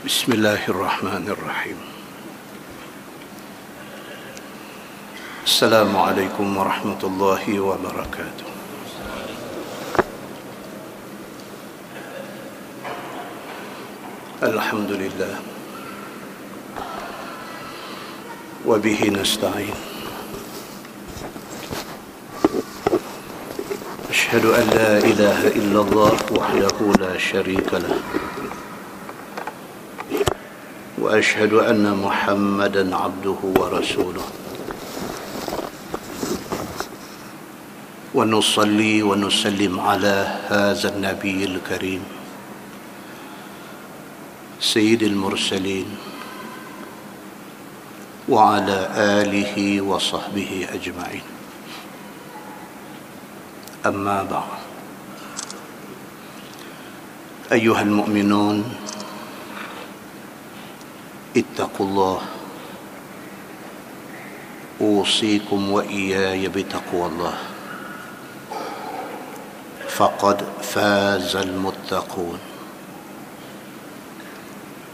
Bismillahirrahmanirrahim. Assalamualaikum warahmatullahi wabarakatuh. Alhamdulillah. Wa bihi nasta'in. Ashhadu an la ilaha illallah wahdahu la syarika lah. وأشهد أن محمدًا عبده ورسوله ونصلي ونسلم على هذا النبي الكريم سيد المرسلين وعلى آله وصحبه أجمعين. أما بعد، أيها المؤمنون، اتقوا الله، أوصيكم وإياي بتقوى الله، فقد فاز المتقون.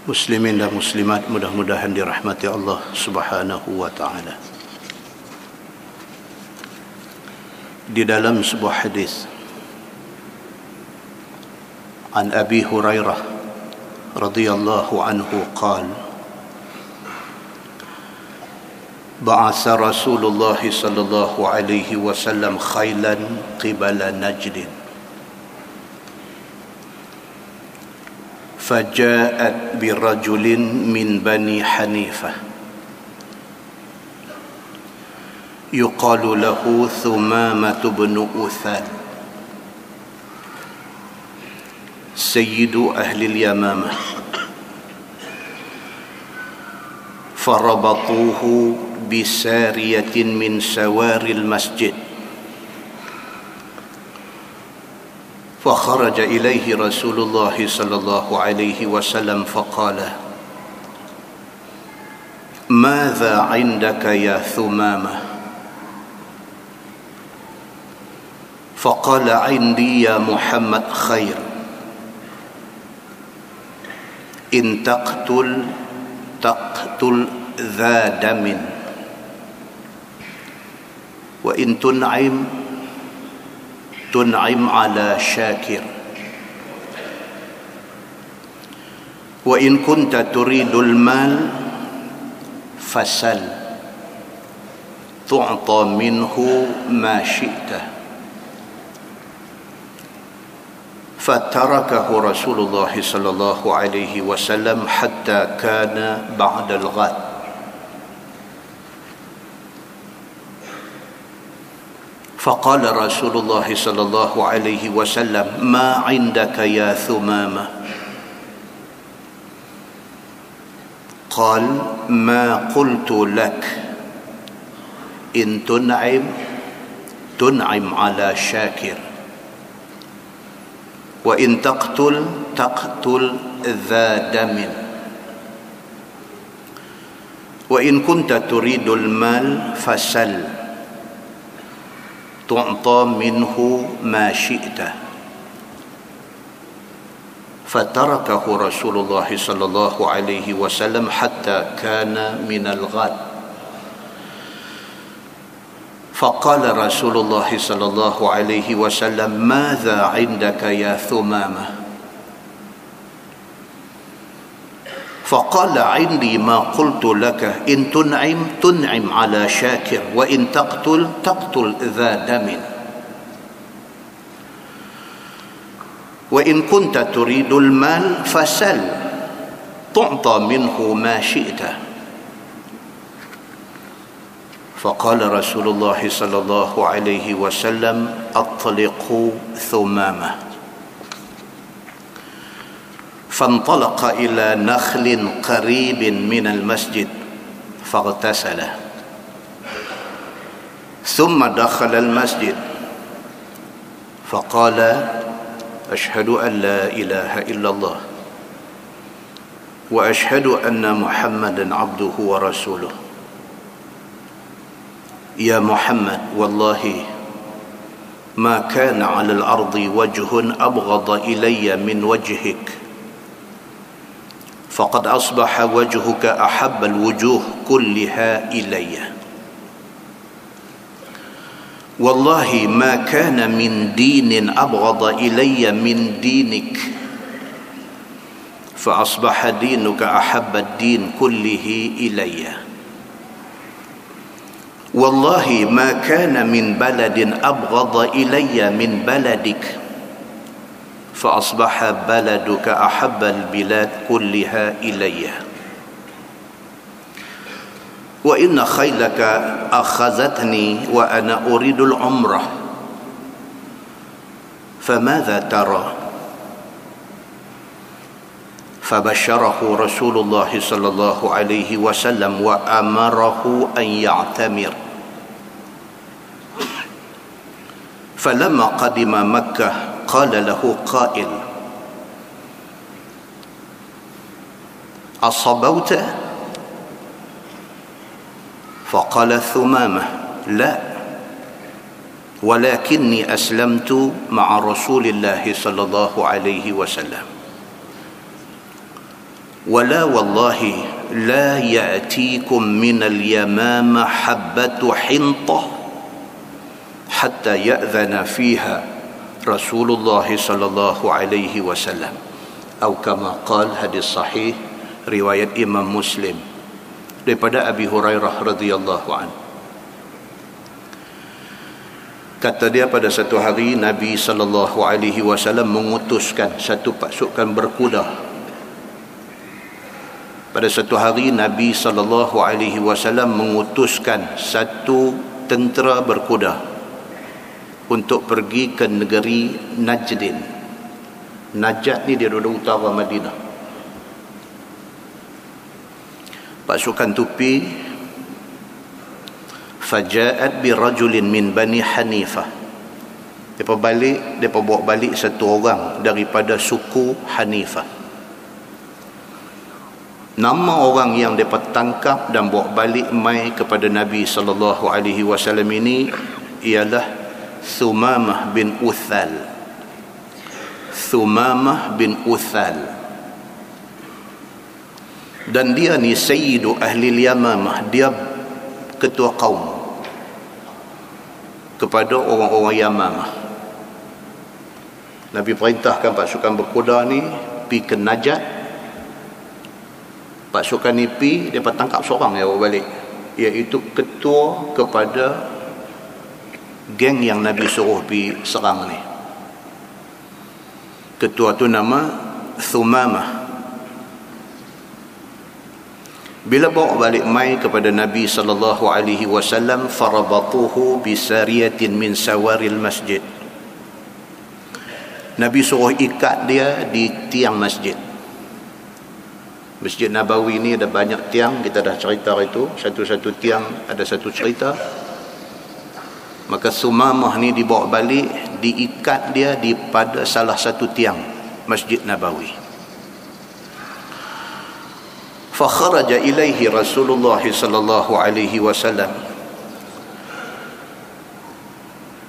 Muslimin dan muslimat, mudah-mudahan dirahmati Allah Subhanahu wa taala. Di dalam sebuah hadis an Abi Hurairah radhiyallahu anhu qala: بعث رسول الله صلى الله عليه وسلم خيلا قبل نجد فجاءت برجل من بني حنيفة يقال له ثمامة بن أثال سيد أهل اليمامة، فربطوه بسارية من سوار المسجد، فخرج إليه رسول الله صلى الله عليه وسلم فقال: ماذا عندك يا ثمامة؟ فقال: عندي يا محمد خير، إن تقتل ذا دم، وإن تنعم على شاكر، وإن كنت تريد المال فسل تعطى منه ما شئت. فتركه رسول الله صلى الله عليه وسلم حتى كان بعد الغد. فقال رسول الله صلى الله عليه وسلم: ما عندك يا ثمامة؟ قال: ما قلت لك، إن تنعم على شاكر، وإن تقتل ذا دم، وإن كنت تريد المال فسل تعطى منه ما شئت. فتركه رسول الله صلى الله عليه وسلم حتى كان من الغد. فقال رسول الله صلى الله عليه وسلم: ماذا عندك يا ثمامة؟ فقال: عندي ما قلت لك، إن تنعم على شاكر، وإن تقتل ذا دم، وإن كنت تريد المال فسل تعطى منه ما شئت. فقال رسول الله صلى الله عليه وسلم: أطلقوا ثمامة. فانطلق إلى نخل قريب من المسجد فاغتسل، ثم دخل المسجد فقال: أشهد أن لا إله إلا الله وأشهد أن محمدا عبده ورسوله. يا محمد، والله ما كان على الأرض وجه أبغض إلي من وجهك، faqad asbaha wajhuka ahabbal wujuh kulliha ilayya. Wallahi ma kana min dinin abghada ilayya min dinik, fa asbaha dinuka ahabbad din kullihi ilayya. Wallahi ma kana min baladin abghada ilayya min baladik, fa asbaha baladuka ahabbal bilad kulliha ilayya. Wa inna khaylaka akhazatni wa ana uridul umrah, famadha tara? Fabasharahu Rasulullah sallallahu alaihi wasallam wa amarahu an ya'tamir. Falamma qadima Makkah qala lahu qail, asabawta? فقال ثمامة لا ولكني أسلمت مع رسول الله صلى الله عليه وسلم ولا والله لا يأتيكم من اليمامة حبة حنطة حتى يأذن فيها رسول الله صلى الله عليه وسلم أو كما قال. hadis sahih riwayat Imam Muslim daripada Abi Hurairah radhiyallahu anhu. Kata dia, pada satu hari Nabi sallallahu alaihi wasallam mengutuskan satu pasukan berkuda. Pada satu hari Nabi sallallahu alaihi wasallam mengutuskan satu tentera berkuda untuk pergi ke negeri Najdin. Najd ni dia di utara Madinah. Pasukan tupi, faja'at bi rajulin min Bani Hanifah. Depa bawa balik satu orang daripada suku Hanifah. Nama orang yang depa tangkap dan bawa balik mai kepada Nabi sallallahu alaihi wasallam ini ialah Thumamah bin Uthal. Thumamah bin Uthal. Dan dia ni sayyidu ahli Yamamah, dia ketua kaum kepada orang-orang Yamamah. Nabi perintahkan pasukan berkuda ni pergi ke Najd. Pasukan ni pergi, dia tangkap seorang yang bawa balik, iaitu ketua kepada geng yang Nabi suruh pergi serang ni. Ketua tu nama Thumamah. Bila bawa balik mai kepada Nabi sallallahu alaihi wasallam, farabatuhu bisariyatin min sawaril masjid. Nabi suruh ikat dia di tiang masjid. Masjid Nabawi ni ada banyak tiang, kita dah cerita itu. Satu-satu tiang ada satu cerita. Maka Sumamah ni dibawa balik, diikat dia di pada salah satu tiang Masjid Nabawi. فخرج إليه رسول الله صلى الله عليه وسلم.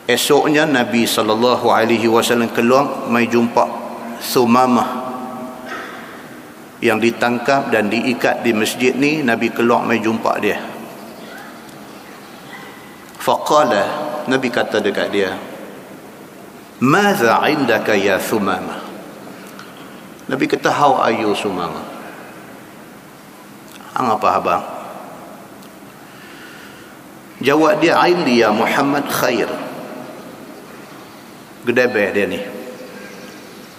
Esoknya Nabi sallallahu alaihi wasallam keluar mai jumpa Thumamah yang ditangkap dan diikat di masjid ni. Nabi keluar mai jumpa dia. Faqala, Nabi kata dekat dia, "Madza 'indaka ya Thumamah?" Nabi kata, "How are you Thumamah?" Hang apa abang? Jawab dia, "Indi ya Muhammad khair." Gedebeh dia ni.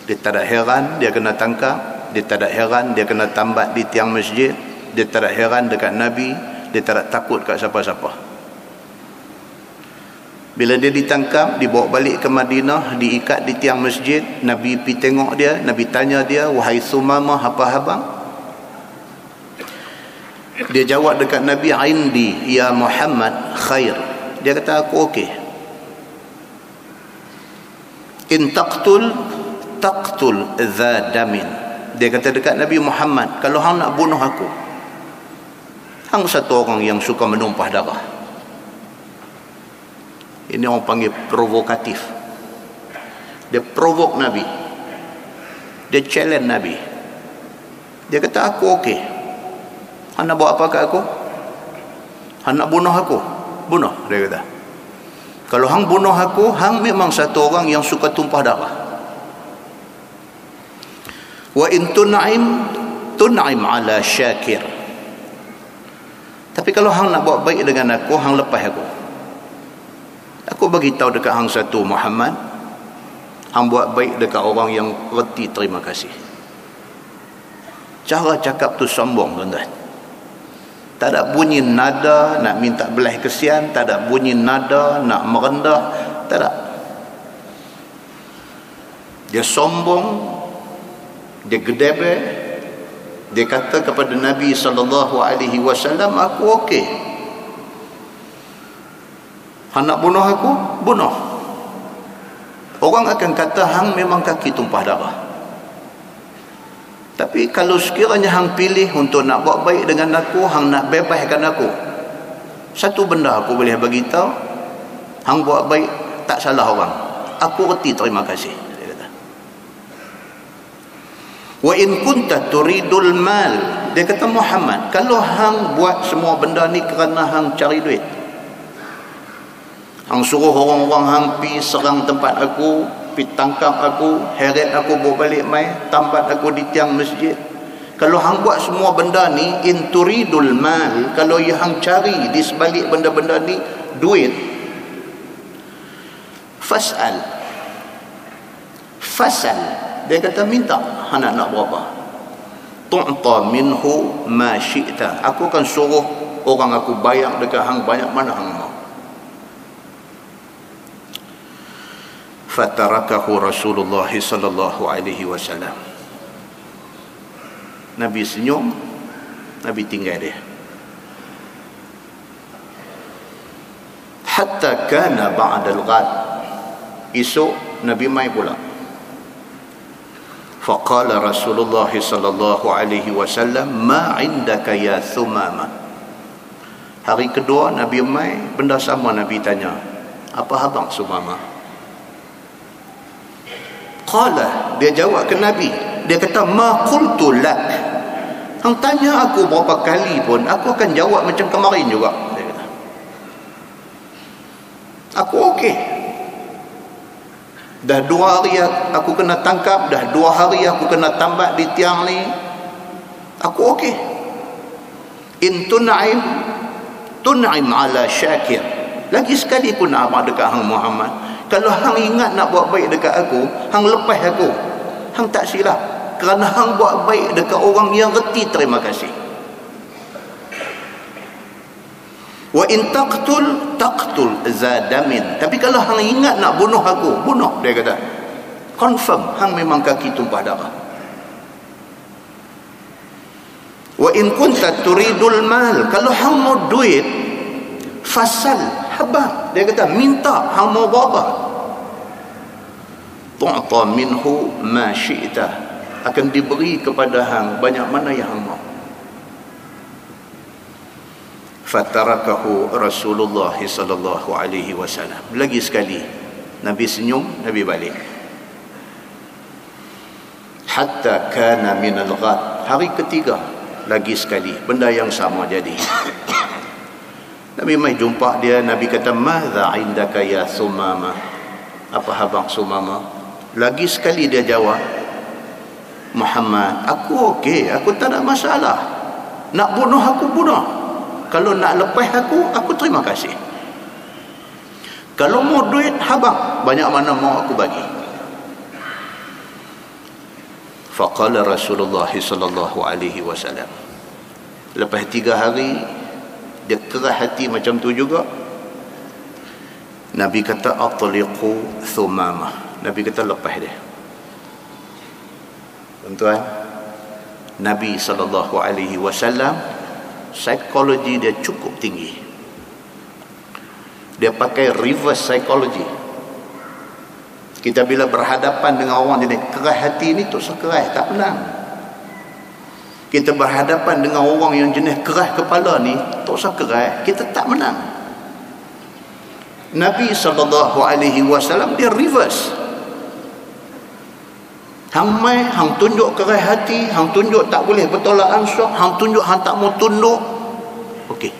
Dia tak ada heran dia kena tangkap, dia tak ada heran dia kena tambat di tiang masjid, dia tak ada heran dekat Nabi, dia tak ada takut kat siapa-siapa. Bila dia ditangkap, dibawa balik ke Madinah, diikat di tiang masjid, Nabi pergi tengok dia, Nabi tanya dia, "Wahai Thumamah, apa abang?" Dia jawab dekat Nabi, "Indi ya Muhammad khair." Dia kata, "Aku okey." "In taqtul taqtul dha damin." Dia kata dekat Nabi Muhammad, "Kalau hang nak bunuh aku, hang satu orang yang suka menumpah darah." Ini orang panggil provokatif. Dia provok Nabi, dia challenge Nabi. Dia kata, aku okey. Hang nak buat apa kat aku? Hang nak bunuh aku? Bunuh, dia kata. Kalau hang bunuh aku, hang memang satu orang yang suka tumpah darah. Wa in tun'im ala syakir. Tapi kalau hang nak buat baik dengan aku, hang lepas aku. Aku bagi tahu dekat hang satu, Muhammad, hang buat baik dekat orang yang reti terima kasih. Cara cakap tu sombong, tuan-tuan. Tak ada bunyi nada nak minta belah kesian, tak ada bunyi nada nak merendah, tak ada. Dia sombong, dia gedebek, dia kata kepada Nabi SAW, aku okey. Hang nak bunuh aku? Bunuh. Orang akan kata hang memang kaki tumpah darah. Tapi kalau sekiranya hang pilih untuk nak buat baik dengan aku, hang nak bebaskan aku, satu benda aku boleh bagi tahu, hang buat baik tak salah orang. Aku reti terima kasih. Dia kata. Wa in kunta turidul mal. Dia kata, Muhammad, kalau hang buat semua benda ni kerana hang cari duit, hang suruh orang-orang hang pi serang tempat aku, pi tangkap aku, heret aku bawa balik mai, tambat aku di tiang masjid. Kalau hang buat semua benda ni in turidul mal, kalau yang hang cari di sebalik benda-benda ni duit, fasal. Dia kata, minta hang nak berapa, tu'ta minhu ma syi'ta. Aku akan suruh orang aku bayar dekat hang banyak mana hang mau. Fatarakahu Rasulullah sallallahu alaihi wasallam. Nabi senyum, Nabi tinggal dia. Hatta kana ba'da al-ghad. Esok Nabi mai pula. Faqala Rasulullah sallallahu alaihi wasallam, ma indaka ya Thumamah. Hari kedua Nabi mai, benda sama Nabi tanya. Apa habang Thumamah? Qala, dia jawab ke Nabi, dia kata, ma qultu lak. Hang tanya aku berapa kali pun, aku akan jawab macam kemarin juga. Dia kata, aku okey. Dah 2 hari aku kena tangkap, dah 2 hari aku kena tambat di tiang ni, aku okey. In tun'im ala syakir. Lagi sekali pun nak abang dekat hang Muhammad, kalau hang ingat nak buat baik dekat aku, hang lepas aku, hang tak silap, kerana hang buat baik dekat orang yang reti terima kasih. Wa in taqtul zadamin. Tapi kalau hang ingat nak bunuh aku, bunuh. Dia kata, confirm hang memang kaki tumpah darah. Wa in kunta turidul mal. Kalau hang mau duit, fasal, habang. Dia kata, minta, hang mau berapa? Tu'ta minhu ma syi'ta. Akan diberi kepada hang banyak mana yang hang mau. Fatarakahu Rasulullah sallallahu alaihi wasallam. Lagi sekali Nabi senyum, Nabi balik. Hatta kana min al-ghad. Hari ketiga lagi sekali benda yang sama jadi. Nabi mai jumpa dia, Nabi kata, madza indaka ya Thumamah? Apa habang Thumamah? Lagi sekali dia jawab, Muhammad, aku okey, aku tak ada masalah. Nak bunuh aku bunuh. Kalau nak lepas aku terima kasih. Kalau mau duit, habang banyak mana mau aku bagi. Faqala Rasulullah sallallahu alaihi wasallam. Lepas 3 hari dia keras hati macam tu juga. Nabi kata, atliqu Thumamah. Nabi kata, lepas dia. Tuan-tuan, Nabi SAW psikologi dia cukup tinggi. Dia pakai reverse psychology. Kita bila berhadapan dengan orang jenis keras hati ni, tak usah keras, tak menang. Kita berhadapan dengan orang yang jenis keras kepala ni, tak usah keras, kita tak menang. Nabi SAW dia reverse. Hang mai, hang tunjuk keras hati, hang tunjuk tak boleh bertolak ansur, hang tunjuk hang tak mau tunduk. Okey.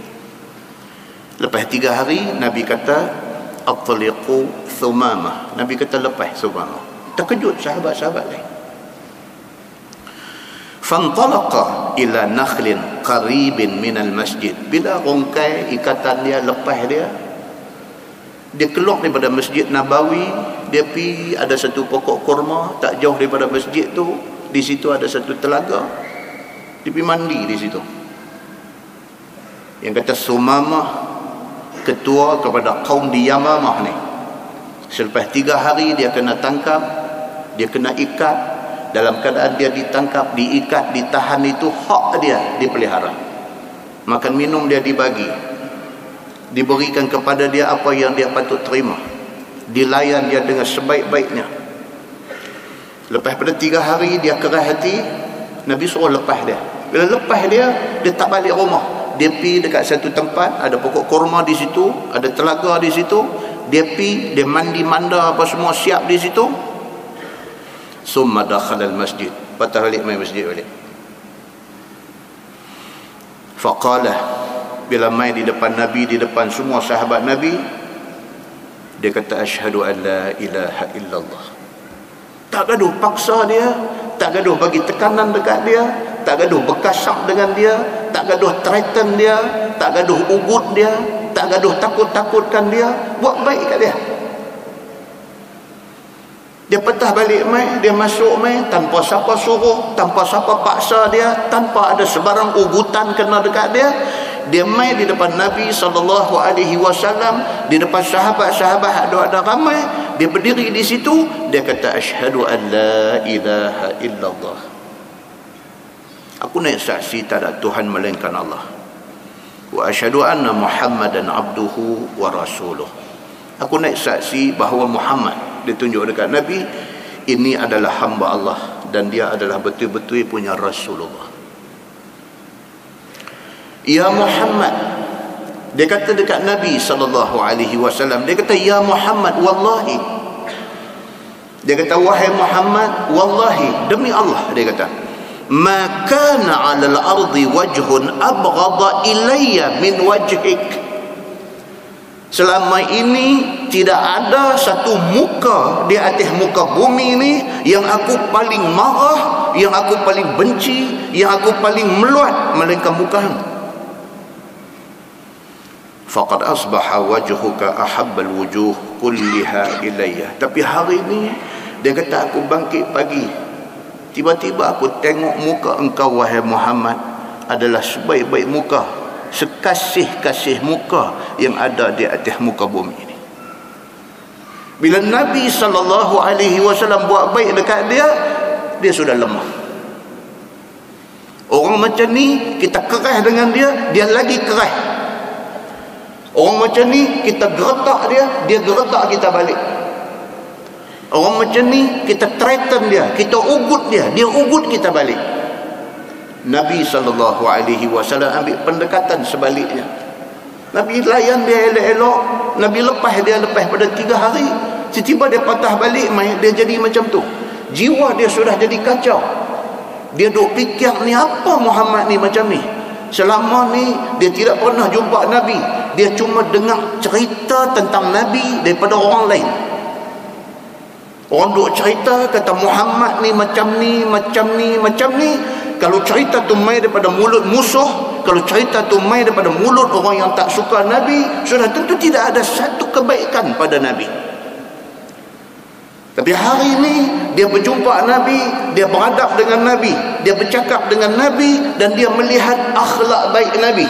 Lepas 3 hari, Nabi kata, At-taliqu Thumamah. Nabi kata lepas Thumamah. Terkejut sahabat-sahabat lain. Fantalaqa ila nakhlin qaribin minal masjid. Bila rongkai ikatan dia, lepas dia keluar daripada Masjid Nabawi. Dia pergi, ada satu pokok kurma tak jauh daripada masjid tu. Di situ ada satu telaga. Dia pergi mandi di situ. Yang kata Sumamah ketua kepada kaum di Yamamah ni. Selepas 3 hari dia kena tangkap, dia kena ikat. Dalam keadaan dia ditangkap, diikat, ditahan, itu hak dia dipelihara. Makan minum dia dibagi, diberikan kepada dia apa yang dia patut terima, dilayan dia dengan sebaik-baiknya. Lepas pada 3 hari dia keras hati, Nabi suruh lepas dia. Bila lepas dia tak balik rumah. Dia pergi dekat satu tempat, ada pokok kurma di situ, ada telaga di situ. Dia pergi, dia mandi manda apa semua siap di situ. Summa dakhala al-masjid. Patah balik main masjid balik. Faqala, bila main di depan Nabi, di depan semua sahabat Nabi, dia kata asyhadu an la ilaha illallah. Tak gaduh paksa dia, tak gaduh bagi tekanan dekat dia, tak gaduh berkasak dengan dia, tak gaduh threaten dia, tak gaduh ugut dia, tak gaduh takut-takutkan dia, buat baik kat dia. Dia patah balik mai, dia masuk mai tanpa siapa suruh, tanpa siapa paksa dia, tanpa ada sebarang ugutan kena dekat dia. Dia mai di depan Nabi SAW, di depan sahabat-sahabat ada ramai. Dia berdiri di situ, dia kata asyhadu an la ilaha illallah. Aku naik saksi tak ada Tuhan melainkan Allah. Wa asyhadu anna Muhammadan abduhu wa rasuluh. Aku naik saksi bahawa Muhammad, dia tunjuk dekat Nabi, ini adalah hamba Allah dan dia adalah betul-betul punya Rasulullah. Ya Muhammad, dia kata dekat Nabi SAW, dia kata ya Muhammad wallahi. Dia kata wahai Muhammad, wallahi, demi Allah, dia kata ma kana 'alal ardi wajhun abghadha ilayya min wajhik. Selama ini tidak ada satu muka di atas muka bumi ini yang aku paling marah, yang aku paling benci, yang aku paling meluat melainkan mukamu. Faqad asbaha wajhuka ahabbal wujuh kulliha ilayya. Tapi hari ini dia kata aku bangkit pagi, tiba-tiba aku tengok muka engkau wahai Muhammad adalah sebaik-baik muka, sekasih-kasih muka yang ada di atas muka bumi ini. Bila Nabi SAW buat baik dekat dia, dia sudah lemah. Orang macam ni kita keras dengan dia, dia lagi keras. Orang macam ni kita geretak dia, dia geretak kita balik. Orang macam ni kita threaten dia, kita ugut dia, dia ugut kita balik. Nabi SAW ambil pendekatan sebaliknya. Nabi layan dia elok-elok, Nabi lepas dia lepas pada 3 hari. Tiba-tiba dia patah balik, dia jadi macam tu. Jiwa dia sudah jadi kacau. Dia duk fikir ni apa Muhammad ni macam ni. Selama ni dia tidak pernah jumpa Nabi, dia cuma dengar cerita tentang Nabi daripada orang lain. Orang duk cerita kata Muhammad ni macam ni, macam ni, macam ni. Kalau cerita tu mai daripada mulut musuh, kalau cerita tu mai daripada mulut orang yang tak suka Nabi, sudah tentu tidak ada satu kebaikan pada Nabi. Tapi hari ini dia berjumpa Nabi, dia beradab dengan Nabi, dia bercakap dengan Nabi, dan dia melihat akhlak baik Nabi.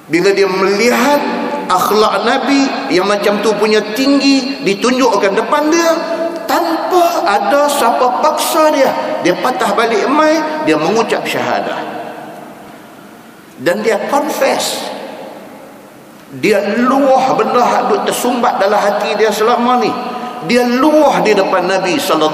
Bila dia melihat akhlak Nabi yang macam tu punya tinggi ditunjukkan depan dia, tanpa ada siapa paksa dia, dia patah balik mai, dia mengucap syahadah. Dan dia confess, dia luah benda yang duk tersumbat dalam hati dia selama ni. Dia luah di depan Nabi SAW.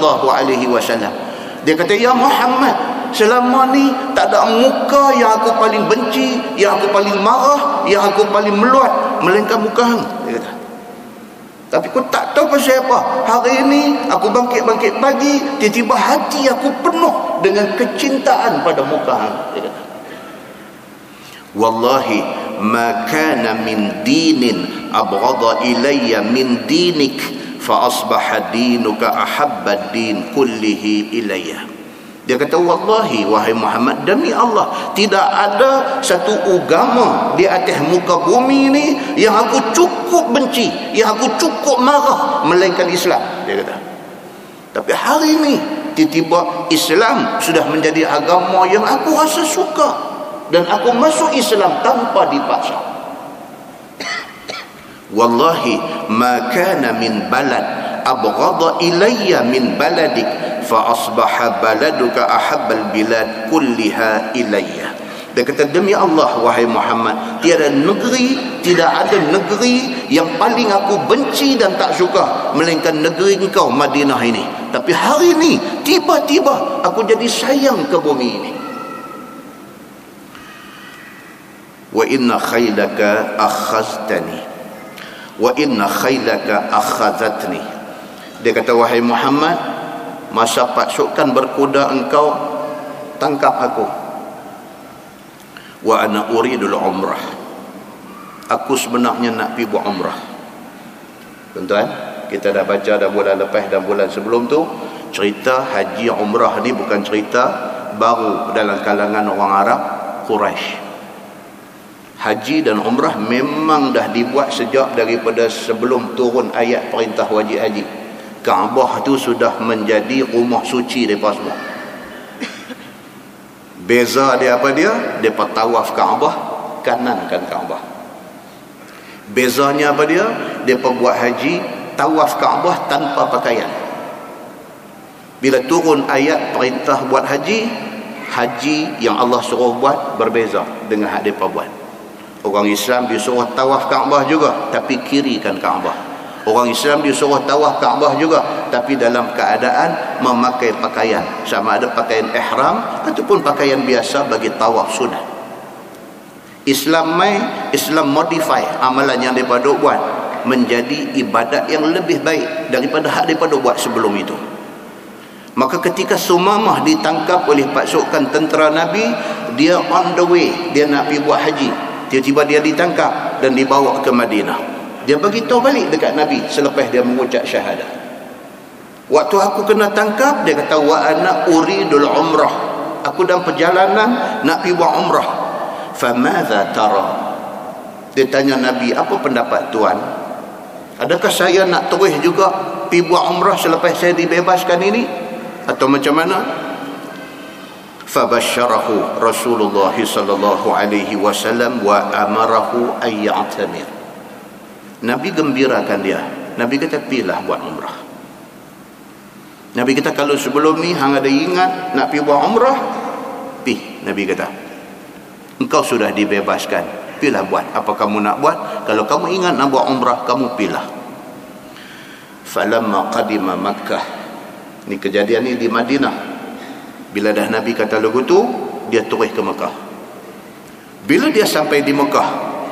Dia kata, ya Muhammad, selama ni tak ada muka yang aku paling benci, yang aku paling marah, yang aku paling meluat melainkan muka hang. Dia kata. Tapi aku tak tahu pasal apa. Hari ini aku bangkit-bangkit pagi, tiba-tiba hati aku penuh dengan kecintaan pada muka hang. Dia kata, wallahi ma kana min dinin abghadha ilayya min dinik fa asbaha dinuka ahabba din kullihi ilayya. Dia kata, wallahi wahai Muhammad, demi Allah, tidak ada satu agama di atas muka bumi ini yang aku cukup benci, yang aku cukup marah melainkan Islam. Dia kata. Tapi hari ini tiba-tiba Islam sudah menjadi agama yang aku rasa suka, dan aku masuk Islam tanpa dipaksa. Wallahi ma kana min balad abghadha ilayya min baladik fa asbaha baladuka ahabbal bilad kulliha ilayya. Dia kata, demi Allah wahai Muhammad, tiada negeri, tidak ada negeri yang paling aku benci dan tak suka melainkan negeri engkau Madinah ini. Tapi hari ini tiba-tiba aku jadi sayang ke bumi ini. Wa inna khaylaka akhaztani wa inna khaylaka akhazatni. Dia kata, wahai Muhammad, masa pasukan berkuda engkau tangkap aku. Wa ana uridul umrah. Aku sebenarnya nak pergi buat umrah. Tuan-tuan, kita dah baca dah bulan lepas dan bulan sebelum tu, cerita haji umrah ni bukan cerita baru dalam kalangan orang Arab Quraisy. Haji dan umrah memang dah dibuat sejak daripada sebelum turun ayat perintah wajib haji. Kaabah tu sudah menjadi rumah suci mereka semua. Beza dia apa dia? Mereka tawaf Kaabah, kanankan Kaabah. Bezanya apa dia? Mereka buat haji, tawaf Kaabah tanpa pakaian. Bila turun ayat perintah buat haji, haji yang Allah suruh buat berbeza dengan hak mereka buat. Orang Islam disuruh tawaf Kaabah juga, tapi kirikan Kaabah. Orang Islam disuruh tawaf Kaabah juga, tapi dalam keadaan memakai pakaian, sama ada pakaian ihram ataupun pakaian biasa bagi tawaf sunnah. Islam modify amalan yang mereka buat menjadi ibadat yang lebih baik daripada hak mereka buat sebelum itu. Maka ketika Sumamah ditangkap oleh pasukan tentera Nabi, dia on the way, dia nak pergi buat haji. Tiba-tiba dia ditangkap dan dibawa ke Madinah. Dia beritahu balik dekat Nabi selepas dia mengucap syahadah. Waktu aku kena tangkap, dia kata, wa ana uridul umrah. Aku dalam perjalanan nak pergi buat umrah. Famadha tara? Dia tanya Nabi, apa pendapat tuan? Adakah saya nak terus juga pergi buat umrah selepas saya dibebaskan ini? Atau macam mana? Fabasyarahu Rasulullah sallallahu alaihi wasallam wa amarahu ay ya'tamir. Nabi gembirakan dia. Nabi kata, pilah buat umrah. Nabi kata, kalau sebelum ni hang ada ingat nak pergi buat umrah, pi. Nabi kata, engkau sudah dibebaskan, pilah buat apa kamu nak buat. Kalau kamu ingat nak buat umrah, kamu pilah. Falamma qadima Makkah, ni kejadian ni di Madinah. Bila dah Nabi kata lagu tu, dia terus ke Mekah. Bila dia sampai di Mekah,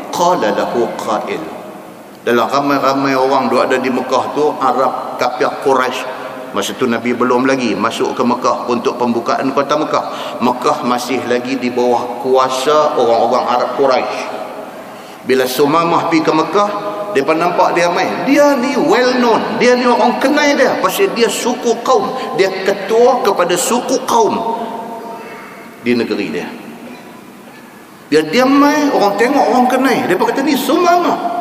qala lahu qail. Dalam ramai-ramai orang duk ada di Mekah tu, Arab kafir Quraisy. Masa tu Nabi belum lagi masuk ke Mekah untuk pembukaan kota Mekah. Mekah masih lagi di bawah kuasa orang-orang Arab Quraisy. Bila Sumamah pergi ke Mekah, mereka nampak dia main. Dia ni well known, dia ni orang kenal dia, pasal dia suku kaum, dia ketua kepada suku kaum di negeri dia. Dia main, orang tengok, orang kenal. Mereka kata, ni Sumamah.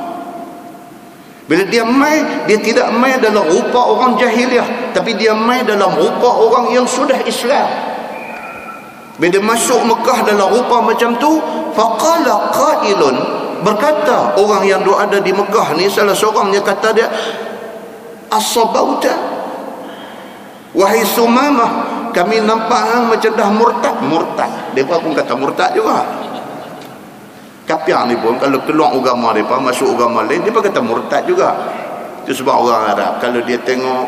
Bila dia main, dia tidak main dalam rupa orang jahiliah, tapi dia main dalam rupa orang yang sudah Islam. Bila dia masuk Mekah dalam rupa macam tu, faqala qailun, berkata orang yang ada di Mekah ni, salah seorangnya kata dia, as-sabauta, wahai Sumamah, kami nampak hang macam dah murtad. Mereka pun kata murtad juga. Kafir ni pun kalau keluar agama mereka, masuk agama lain, dia pun kata murtad juga. Itu sebab orang Arab, kalau dia tengok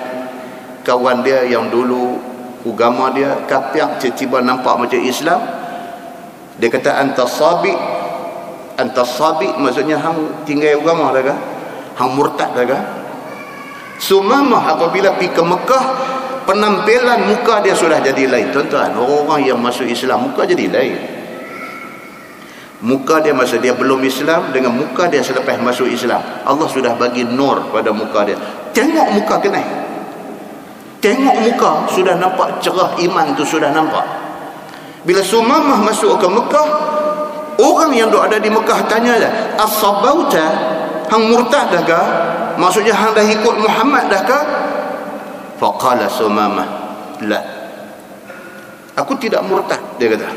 kawan dia yang dulu agama dia kafir, tiba-tiba nampak macam Islam, dia kata antas sabi, maksudnya hang tinggal agama dah kah? Hang murtad dah kah? Sumamah apabila pergi ke Mekah, penampilan muka dia sudah jadi lain. Tuan-tuan, orang-orang yang masuk Islam muka jadi lain. Muka dia masa dia belum Islam dengan muka dia selepas masuk Islam, Allah sudah bagi nur pada muka dia. Tengok muka kenal, tengok muka sudah nampak cerah, iman tu sudah nampak. Bila Sumamah masuk ke Mekah, orang yang ada di Mekah tanya dia, as-sabauta, hang murtad dah ke? Maksudnya hang dah ikut Muhammad dah ke? Faqala Sumamah, la, aku tidak murtad, dia kata.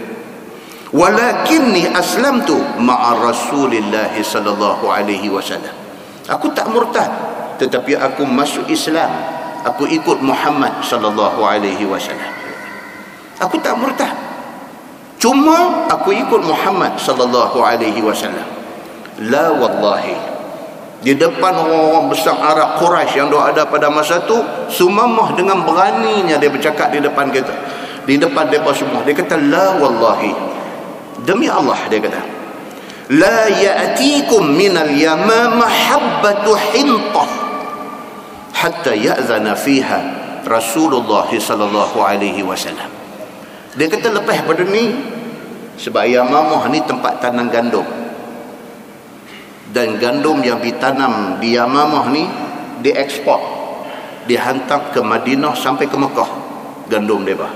Walakinni aslamtu ma'a Rasulillah sallallahu alaihi wasallam. Aku tak murtad, tetapi aku masuk Islam, aku ikut Muhammad sallallahu alaihi wasallam. Aku tak murtad, cuma aku ikut Muhammad sallallahu alaihi wasallam. La wallahi, di depan orang-orang besar Arab Quraisy yang ada pada masa tu, Sumamah dengan beraninya dia bercakap di depan kita, di depan mereka semua. Dia kata, la wallahi, demi Allah, dia kata, la ya'tikum minal yamama habbatu hintah hatta ya'zana fiha Rasulullah sallallahu alaihi wasallam. Dia kata lepas pada ni, sebab Yamamah ni tempat tanam gandum, dan gandum yang ditanam di Yamamah ni diekspor, dihantar ke Madinah sampai ke Mekah, gandum mereka.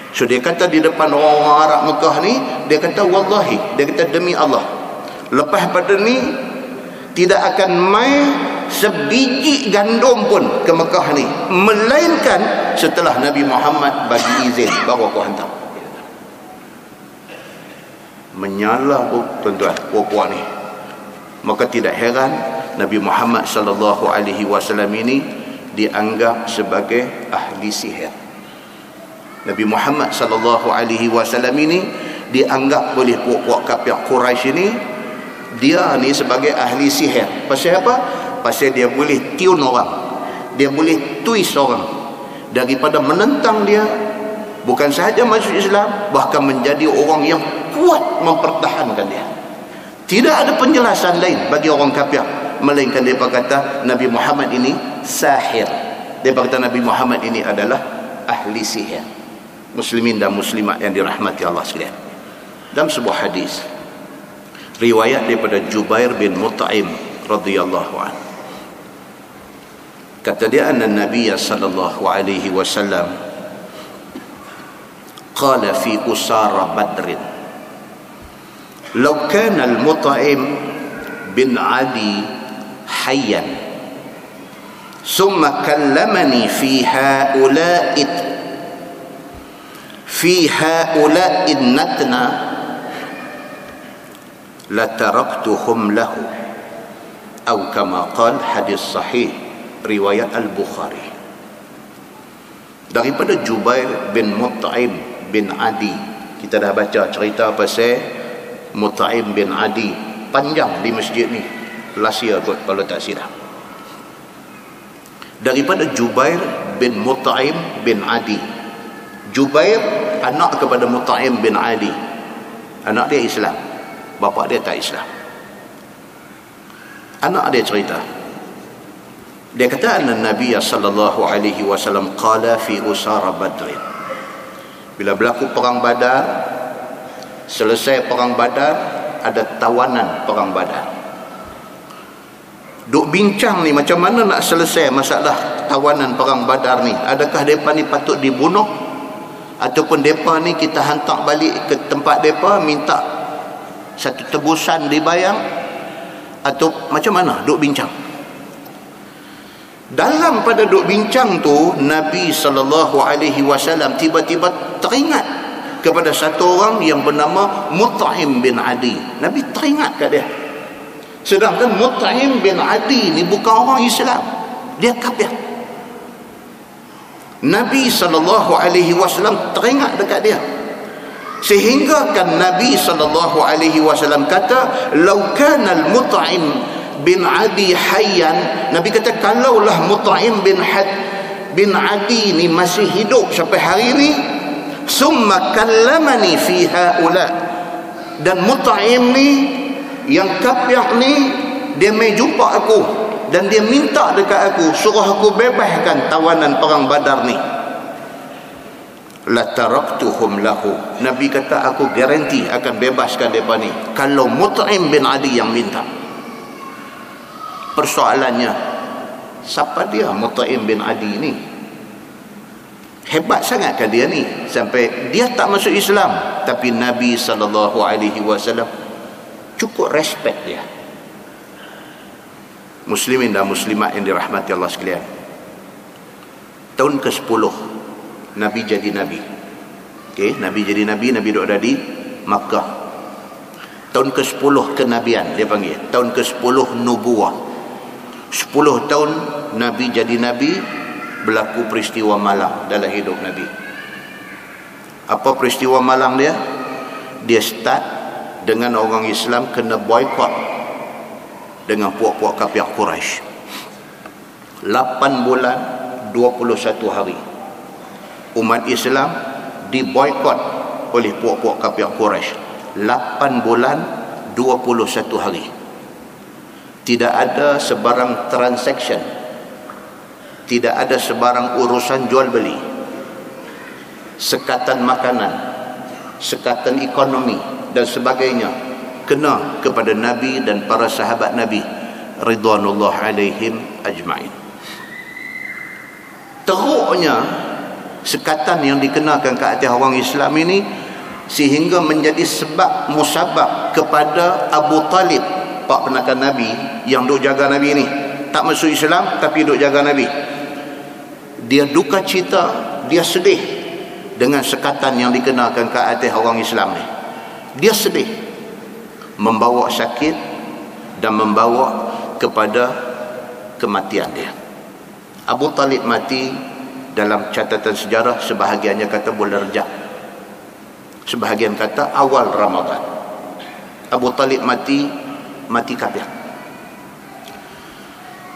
So dia kata di depan orang-orang Arab Mekah ni, dia kata wallahi, dia kata demi Allah, lepas pada ni tidak akan mai sebiji gandum pun ke Mekah ni, melainkan setelah Nabi Muhammad bagi izin baru aku hantar. Menyalah tuan-tuan puak-puak ni. Maka tidak heran Nabi Muhammad sallallahu alaihi wasallam ini dianggap sebagai ahli sihir. Nabi Muhammad sallallahu alaihi wasallam ini dianggap oleh puak-puak kafir Quraisy ini, dia ni sebagai ahli sihir. Pasal apa? Pasal dia boleh tiun orang, dia boleh twist orang, daripada menentang dia, bukan sahaja masuk Islam, bahkan menjadi orang yang kuat mempertahankan dia. Tidak ada penjelasan lain bagi orang kafir melainkan dia kata Nabi Muhammad ini sahir. Dia kata Nabi Muhammad ini adalah ahli sihir. Muslimin dan muslimat yang dirahmati Allah sekalian, dalam sebuah hadis riwayat daripada Jubair bin Mut'im radhiyallahu anhu, kata dia, anna Nabi sallallahu alaihi wasallam qala fi usara badrin, law kana al-Mut'im bin Adi hayyan thumma kallamani fi ha'ula'i natna la taraktuhum lahu, atau kama qala, hadis sahih riwayat Al-Bukhari. Daripada Jubair bin Mut'im bin Adi, kita dah baca cerita pasal Mut'im bin Adi panjang di masjid ni last year kot kalau tak silap. Daripada Jubair bin Mut'im bin Adi. Jubair anak kepada Mut'im bin Adi, anak dia Islam, bapa dia tak Islam. Anak dia cerita, dia kata anna Nabi sallallahu alaihi wasallam qala fi usara badrin, bila berlaku perang Badar, selesai perang Badar, ada tawanan perang Badar. Duk bincang ni macam mana nak selesai masalah tawanan perang Badar ni. Adakah mereka ni patut dibunuh, ataupun mereka ni kita hantar balik ke tempat mereka, minta satu tebusan dibayar, atau macam mana? Duk bincang. Dalam pada duk bincang tu, Nabi SAW tiba-tiba teringat kepada satu orang yang bernama Mut'im bin Adi. Nabi teringat kat dia. Sedangkan Mut'im bin Adi ni bukan orang Islam, dia kafir. Nabi SAW teringat dekat dia, sehingga kan Nabi SAW kata, "Lau kana al-Mut'im bin Adi hayyan", Nabi kata kalaulah Mut'im bin Adi ni masih hidup sampai hari ni, "Summa kallamani fi haula", dan Mut'im ni yang kafir ni dia mai jumpa aku, dan dia minta dekat aku, suruh aku bebaskan tawanan perang Badar ni, la taraktuhum lahu. Nabi kata aku garanti akan bebaskan mereka ni kalau Mut'im bin Adi yang minta. Persoalannya, siapa dia Mut'im bin Adi ni? Hebat sangat kan dia ni sampai dia tak masuk Islam, tapi Nabi SAW cukup respect dia. Muslimin dan muslimat yang dirahmati Allah sekalian, tahun ke-10 Nabi jadi Nabi. Nabi jadi Nabi, Nabi duduk ada di Makkah. Tahun ke-10 kenabian dia panggil, tahun ke-10 nubuah. 10 tahun Nabi jadi Nabi, berlaku peristiwa malang dalam hidup Nabi. Apa peristiwa malang dia? Dia start dengan orang Islam kena boykot dengan puak-puak kafir Quraisy. 8 bulan 21 hari umat Islam diboykot oleh puak-puak kafir Quraisy. 8 bulan 21 hari. Tidak ada sebarang transaction, tidak ada sebarang urusan jual beli, sekatan makanan, sekatan ekonomi dan sebagainya kena kepada Nabi dan para sahabat Nabi ridwanullah alaihim ajma'in. Teruknya sekatan yang dikenakan ke atas orang Islam ini sehingga menjadi sebab musabab kepada Abu Talib, pak penakan Nabi yang duk jaga Nabi ni, tak masuk Islam tapi duk jaga Nabi. Dia duka cita, dia sedih dengan sekatan yang dikenakan ke atas orang Islam ni. Dia sedih, membawa sakit dan membawa kepada kematian dia. Abu Talib mati dalam catatan sejarah, sebahagiannya kata bulan Rejab, sebahagian kata awal Ramadan. Abu Talib mati kafir.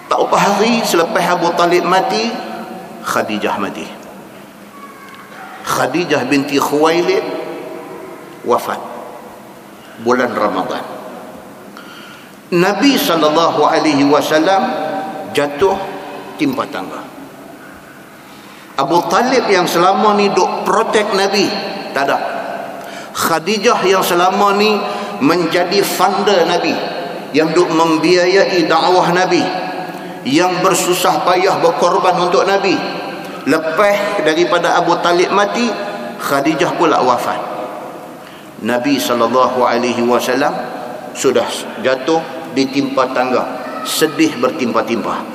Tak berapa hari selepas Abu Talib mati, Khadijah mati. Khadijah binti Khuwailid wafat bulan Ramadan. Nabi SAW jatuh timpa tangga. Abu Talib yang selama ni duk protect Nabi, tak ada. Khadijah yang selama ni menjadi funder Nabi, yang duk membiayai dakwah Nabi, yang bersusah payah berkorban untuk Nabi. Lepas daripada Abu Talib mati, Khadijah pula wafat. Nabi SAW sudah jatuh ditimpa tangga, sedih bertimpa-timpa.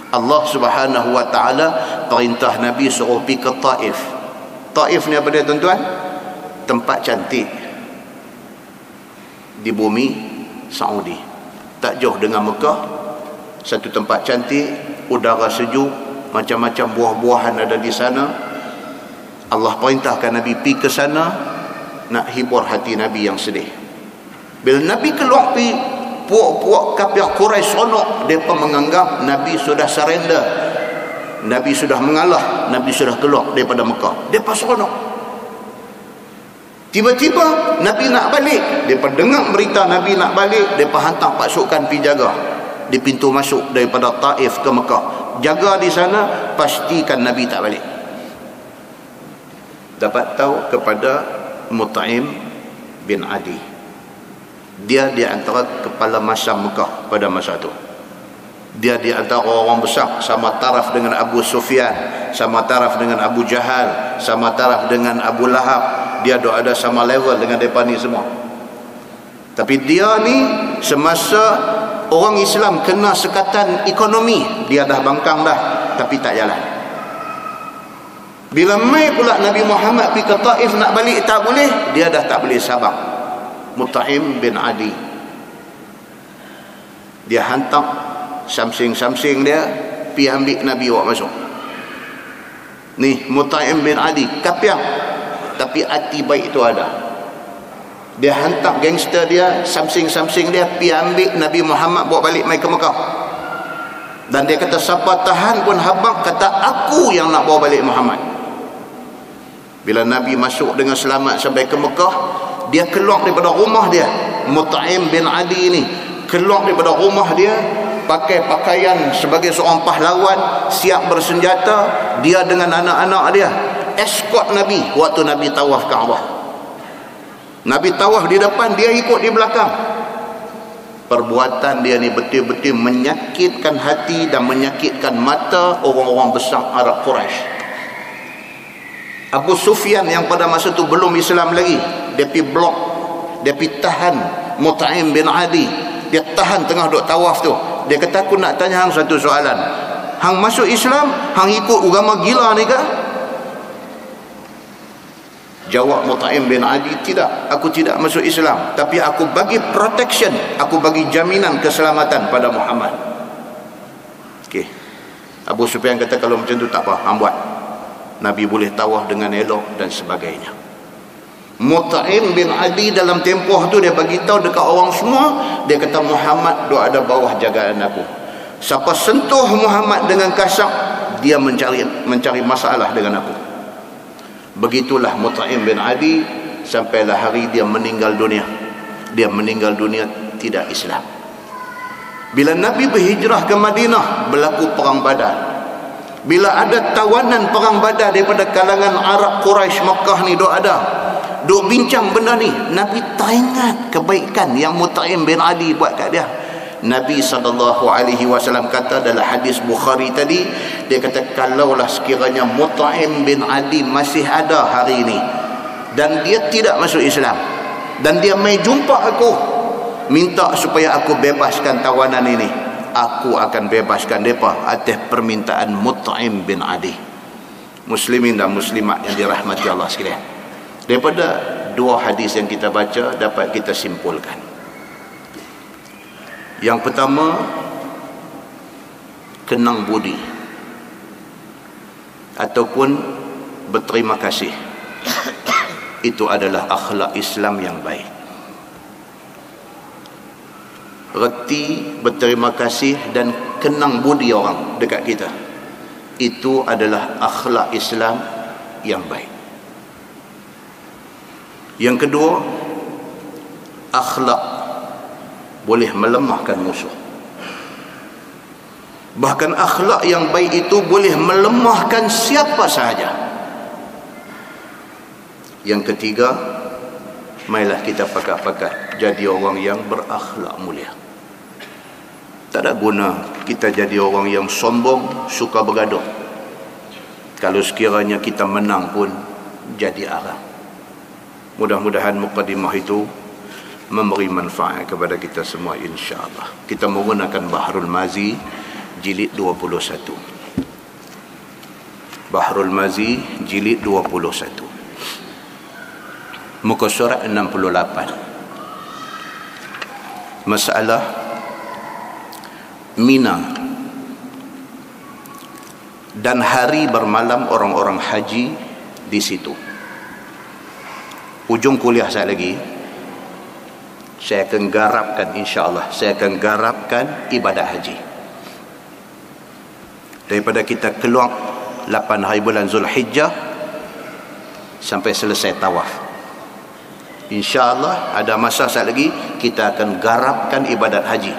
Allah Subhanahu wa taala perintah Nabi suruh pergi ke Taif. Taif ni apa dia tuan-tuan? Tempat cantik di bumi Saudi, tak jauh dengan Mekah. Satu tempat cantik, udara sejuk, macam-macam buah-buahan ada di sana. Allah perintahkan Nabi pergi ke sana nak hibur hati Nabi yang sedih. Bila Nabi keluar pergi, puak-puak kafir Quraisy seronok. Mereka menganggap Nabi sudah surrender, Nabi sudah mengalah, Nabi sudah keluar daripada Mekah. Mereka seronok. Tiba-tiba Nabi nak balik, mereka dengar berita Nabi nak balik, mereka hantar pasukan pergi jaga di pintu masuk daripada Taif ke Mekah. Jaga di sana, pastikan Nabi tak balik. Dapat tahu kepada Mut'im bin Adi. Dia di antara kepala Masam Mekah pada masa itu. Dia di antara orang besar, sama taraf dengan Abu Sufyan, sama taraf dengan Abu Jahal, sama taraf dengan Abu Lahab. Dia ada sama level dengan mereka ni semua. Tapi dia ni semasa orang Islam kena sekatan ekonomi, dia dah bangkang dah, tapi tak jalan. Bila mai pula Nabi Muhammad pergi ke Taif nak balik, tak boleh, dia dah tak boleh sabar. Mut'im bin Adi, dia hantar samsing-samsing dia pergi ambil Nabi awak masuk. Ni Mut'im bin Adi kafir, tapi hati baik itu ada. Dia hantar gangster dia, samsing-samsing dia pergi ambil Nabi Muhammad bawa balik mai ke Mekah. Dan dia kata, siapa tahan pun habang, kata aku yang nak bawa balik Muhammad. Bila Nabi masuk dengan selamat sampai ke Mekah, dia keluar daripada rumah dia. Mut'im bin Adi ni keluar daripada rumah dia, pakai pakaian sebagai seorang pahlawan, siap bersenjata, dia dengan anak-anak dia escort Nabi waktu Nabi tawaf Kaabah. Nabi tawaf di depan, dia ikut di belakang. Perbuatan dia ni betul-betul menyakitkan hati dan menyakitkan mata orang-orang besar Arab Quraisy. Abu Sufyan yang pada masa tu belum Islam lagi, dia pergi blok, dia pergi tahan Mut'im bin Adi. Dia tahan tengah duk tawaf tu. Dia kata, aku nak tanya hang satu soalan. Hang masuk Islam, hang ikut agama gila ni ke? Jawab Mut'im bin Adi, tidak, aku tidak masuk Islam, tapi aku bagi protection, aku bagi jaminan keselamatan pada Muhammad. Okey. Abu Sufyan kata, kalau macam tu tak apa, hang buat. Nabi boleh tawaf dengan elok dan sebagainya. Mut'im bin Adi dalam tempoh tu dia bagi tahu dekat orang semua, dia kata, Muhammad duk ada bawah jagaan aku. Siapa sentuh Muhammad dengan kasar, dia mencari masalah dengan aku. Begitulah Mut'im bin Adi sampailah hari dia meninggal dunia. Dia meninggal dunia tidak Islam. Bila Nabi berhijrah ke Madinah, berlaku perang Badar. Bila ada tawanan perang Badar daripada kalangan Arab Quraisy Makkah ni duk bincang benda ni, Nabi teringat kebaikan yang Mut'im bin Adi buat kat dia. Nabi SAW kata dalam hadis Bukhari tadi, dia kata, kalaulah sekiranya Mut'im bin Adi masih ada hari ini dan dia tidak masuk Islam dan dia mai jumpa aku, minta supaya aku bebaskan tawanan ini, aku akan bebaskan mereka atas permintaan Mut'im bin Adi. Muslimin dan muslimat yang dirahmati Allah sekalian, daripada dua hadis yang kita baca dapat kita simpulkan. Yang pertama, kenang budi ataupun berterima kasih itu adalah akhlak Islam yang baik. Reti berterima kasih dan kenang budi orang dekat kita, itu adalah akhlak Islam yang baik. Yang kedua, akhlak boleh melemahkan musuh. Bahkan akhlak yang baik itu boleh melemahkan siapa sahaja. Yang ketiga, marilah kita pakat-pakat jadi orang yang berakhlak mulia. Tak ada guna kita jadi orang yang sombong, suka bergaduh, kalau sekiranya kita menang pun jadi arang. Mudah-mudahan mukadimah itu memberi manfaat kepada kita semua, insya-Allah. Kita menggunakan Bahrul Mazi jilid 21. Bahrul Mazi jilid 21. Muka surat 68. Masalah Mina dan hari bermalam orang-orang haji di situ. Ujung kuliah saya lagi, saya akan garapkan, insya-Allah saya akan garapkan ibadah haji. Daripada kita keluar 8 hari bulan Zulhijjah sampai selesai tawaf, insya-Allah ada masa saat lagi kita akan garapkan ibadat haji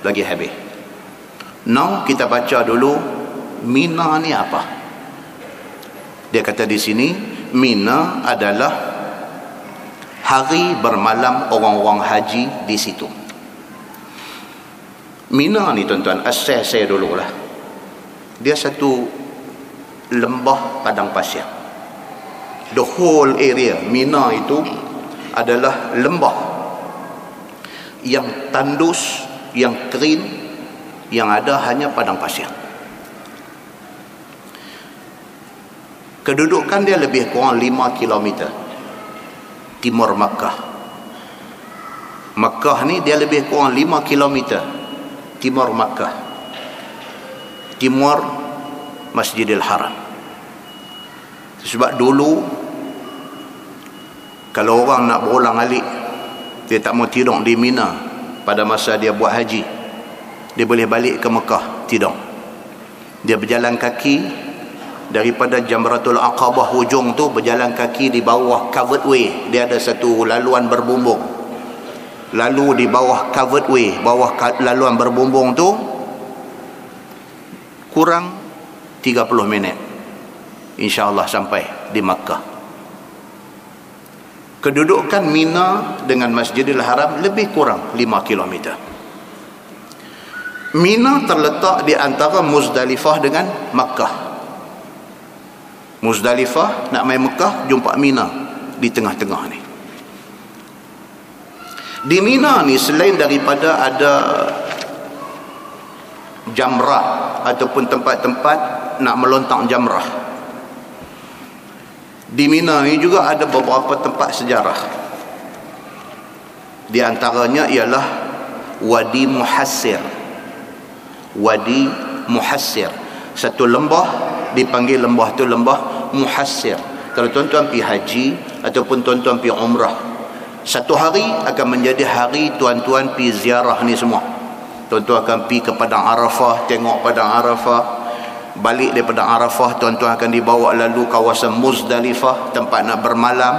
lagi habis. Now kita baca dulu Mina ni apa. Dia kata di sini, Mina adalah hari bermalam orang-orang haji di situ. Mina ni tuan-tuan, asal saya dululah, dia satu lembah padang pasir. The whole area Mina itu adalah lembah yang tandus, yang kering, yang ada hanya padang pasir. Kedudukan dia lebih kurang 5 km timur Makkah. Makkah ni dia lebih kurang 5 km timur Makkah, timur Masjidil Haram. Sebab dulu kalau orang nak berulang-alik, dia tak mau tidur di Mina pada masa dia buat haji, dia boleh balik ke Mekah tidur. Dia berjalan kaki daripada Jamratul Aqabah hujung tu, berjalan kaki di bawah covered way. Dia ada satu laluan berbumbung, lalu di bawah covered way, bawah laluan berbumbung tu kurang 30 minit insya-Allah sampai di Makkah. Kedudukan Mina dengan Masjidil Haram lebih kurang 5 kilometer. Mina terletak di antara Muzdalifah dengan Makkah. Muzdalifah nak main Mekah, jumpa Mina di tengah-tengah ni. Di Mina ni selain daripada ada jamrah ataupun tempat-tempat nak melontar jamrah, di Mina ni juga ada beberapa tempat sejarah. Di antaranya ialah Wadi Muhassir. Wadi Muhassir, satu lembah dipanggil lembah tu lembah Muhassir. Kalau tuan-tuan pergi haji ataupun tuan-tuan pergi umrah, satu hari akan menjadi hari tuan-tuan pergi ziarah ni semua. Tuan-tuan akan pergi ke Padang Arafah, tengok Padang Arafah. Balik daripada Arafah, tuan-tuan akan dibawa lalu kawasan Muzdalifah, tempat nak bermalam.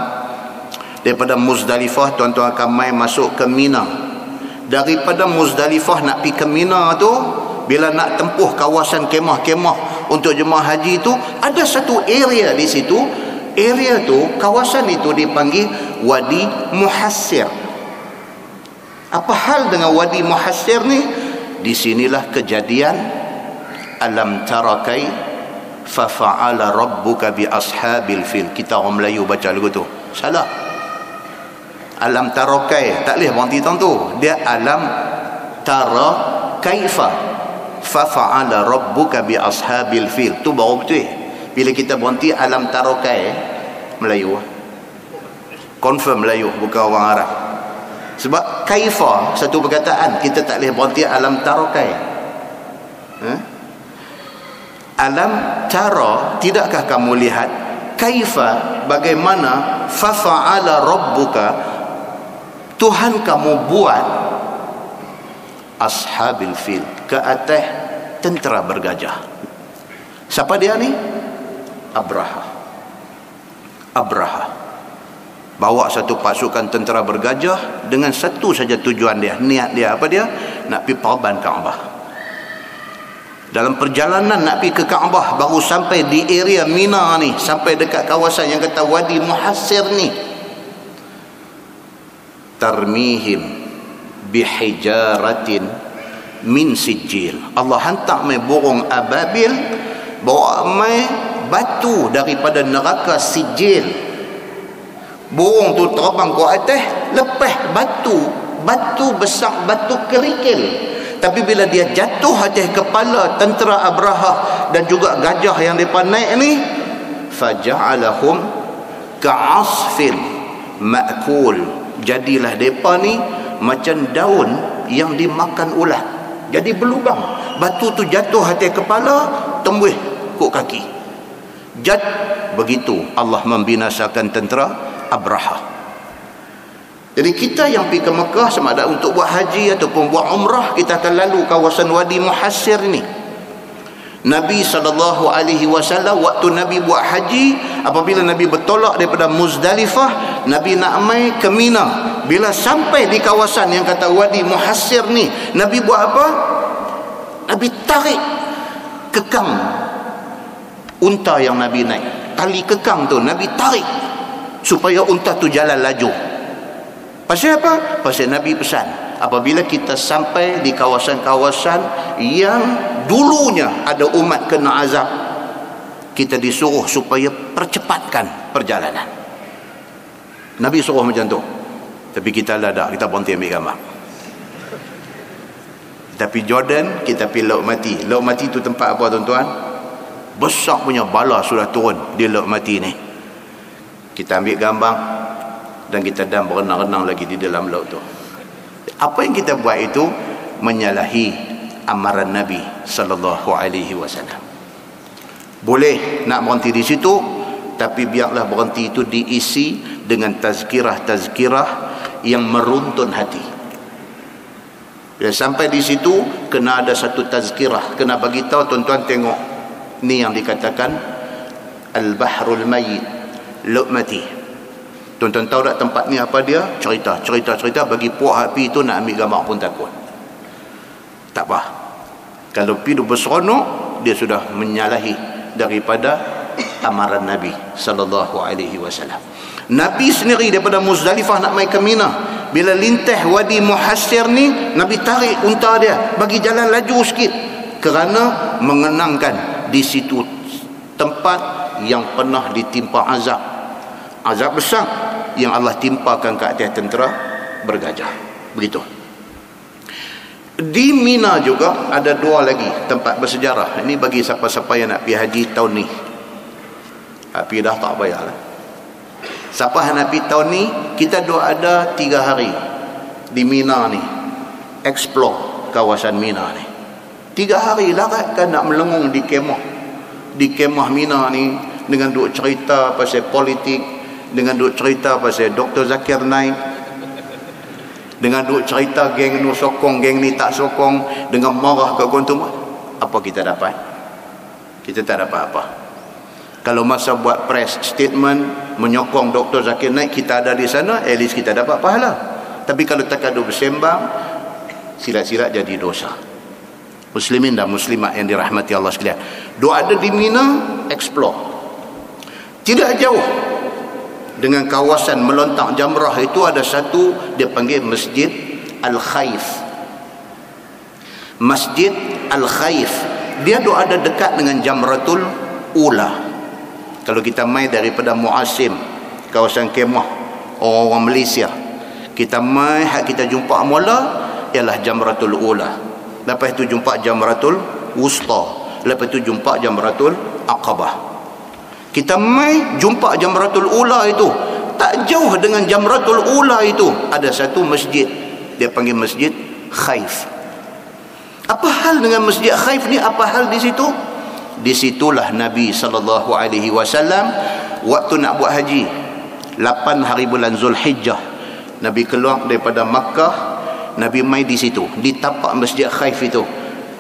Daripada Muzdalifah, tuan-tuan akan main masuk ke Mina. Daripada Muzdalifah nak pergi ke Mina tu, bila nak tempuh kawasan kemah-kemah untuk jemaah haji tu, ada satu area di situ. Area tu, kawasan itu dipanggil Wadi Muhassir. Apa hal dengan Wadi Muhassir ni? Di sinilah kejadian alam tara kaifa fa'ala rabbuka bi ashabil fil. Kita orang Melayu baca lagu tu salah. Alam tara kai, tak boleh berhenti tu. Dia alam tara kaifa fa fa'ala rabbuka bi ashabil fil. Tu baru betul. Bila kita berhenti alam tara kai, Melayu confirm Melayu, bukan orang Arab. Sebab kaifa satu perkataan, kita tak boleh berhenti alam tara kai. Alam tara, tidakkah kamu lihat? Kaifa, bagaimana? Fa fa'ala rabbuka, Tuhan kamu buat ashabil fil, ke atas tentera bergajah. Siapa dia ni? Abraha bawa satu pasukan tentera bergajah dengan satu saja tujuan dia, niat dia apa dia? Nak pergi perban Kaabah. Dalam perjalanan nak pergi ke Kaabah, baru sampai di area Mina ni, sampai dekat kawasan yang kata Wadi Muhassir ni, tarmihim bihijaratin min sijil. Allah hantar mai burung ababil, bawa mai batu daripada neraka sijil. Burung tu terbang ke atas, lepas batu besar, batu kerikil. Tapi bila dia jatuh atas kepala tentera Abraha dan juga gajah yang mereka naik ni, faja'alahum ka'asfin ma'kul. Jadilah mereka ni macam daun yang dimakan ulat. Jadi berlubang. Batu tu jatuh atas kepala, tembus kok kaki. Begitu Allah membinasakan tentera Abraha. Jadi kita yang pergi ke Mekah, sama ada untuk buat haji ataupun buat umrah, kita akan lalu kawasan Wadi Muhassir ni. Nabi SAW waktu Nabi buat haji, apabila Nabi bertolak daripada Muzdalifah, Nabi nak mai ke Mina. Bila sampai di kawasan yang kata Wadi Muhassir ni, Nabi buat apa? Nabi tarik kekang unta yang Nabi naik. Tali kekang tu Nabi tarik supaya unta tu jalan laju. Pasal apa? Pasal Nabi pesan, apabila kita sampai di kawasan-kawasan yang dulunya ada umat kena azab, kita disuruh supaya percepatkan perjalanan. Nabi suruh macam tu. Tapi kita ladak, kita berhenti ambil gambar. Tapi Jordan, kita pergi Laut Mati. Laut Mati tu tempat apa tuan-tuan? Besar punya bala sudah turun di Laut Mati ni. Kita ambil gambar dan kita dan berenang-renang lagi di dalam laut tu. Apa yang kita buat itu menyalahi amaran Nabi sallallahu alaihi wasallam. Boleh nak berhenti di situ, tapi biarlah berhenti itu diisi dengan tazkirah-tazkirah yang meruntun hati. Bila sampai di situ, kena ada satu tazkirah, kena bagi tahu tuan-tuan, tengok ni yang dikatakan Al-Bahrul Mayyit, Laut Mati. Tuan-tuan tahu tak tempat ni apa dia? Cerita bagi puak api itu nak ambil gambar pun takut. Tak apa. Kalau pergi berseronok, dia sudah menyalahi daripada amaran Nabi sallallahu alaihi wasallam. Nabi sendiri daripada Muzdalifah nak mai ke Mina, bila lintah Wadi Muhassir ni, Nabi tarik unta dia bagi jalan laju sikit, kerana mengenangkan di situ tempat yang pernah ditimpa azab besar yang Allah timpakan ke atas tentera bergajah. Begitu. Di Mina juga ada dua lagi tempat bersejarah. Ini bagi siapa-siapa yang nak pergi haji tahun ni. Tapi dah tak payah lah. Siapa yang nak pergi tahun ni, kita ada 3 hari di Mina ni, explore kawasan Mina ni. 3 hari larat kan nak melengung di kemah Mina ni, dengan duk cerita pasal politik, dengan duk cerita pasal Dr. Zakir Naik, dengan duk cerita geng ni sokong, geng ni tak sokong, dengan marah ke kontum. Apa kita dapat? Kita tak dapat apa. Kalau masa buat press statement menyokong Dr. Zakir Naik, kita ada di sana, at least kita dapat pahala. Tapi kalau tak ada bersembang, silat-silat jadi dosa. Muslimin dan muslimat yang dirahmati Allah sekalian, doa ada di Mina, explore. Tidak jauh dengan kawasan melontak jamrah itu ada satu, dia panggil Masjid Al-Khaif. Masjid Al-Khaif, dia ada dekat dengan Jamratul Ula. Kalau kita mai daripada Muasim, kawasan kemah orang Malaysia, kita mai, kita jumpa mula ialah Jamratul Ula. Lepas tu jumpa Jamratul Wusta. Lepas tu jumpa Jamratul Aqabah. Kita mai jumpa Jamratul Ula itu, tak jauh dengan Jamratul Ula itu ada satu masjid, dia panggil Masjid Khaif. Apa hal dengan Masjid Khaif ni? Apa hal di situ? Di situlah Nabi sallallahu alaihi wasallam waktu nak buat haji 8 hari bulan Zulhijjah, Nabi keluar daripada Makkah, Nabi mai di situ, di tapak Masjid Khaif itu.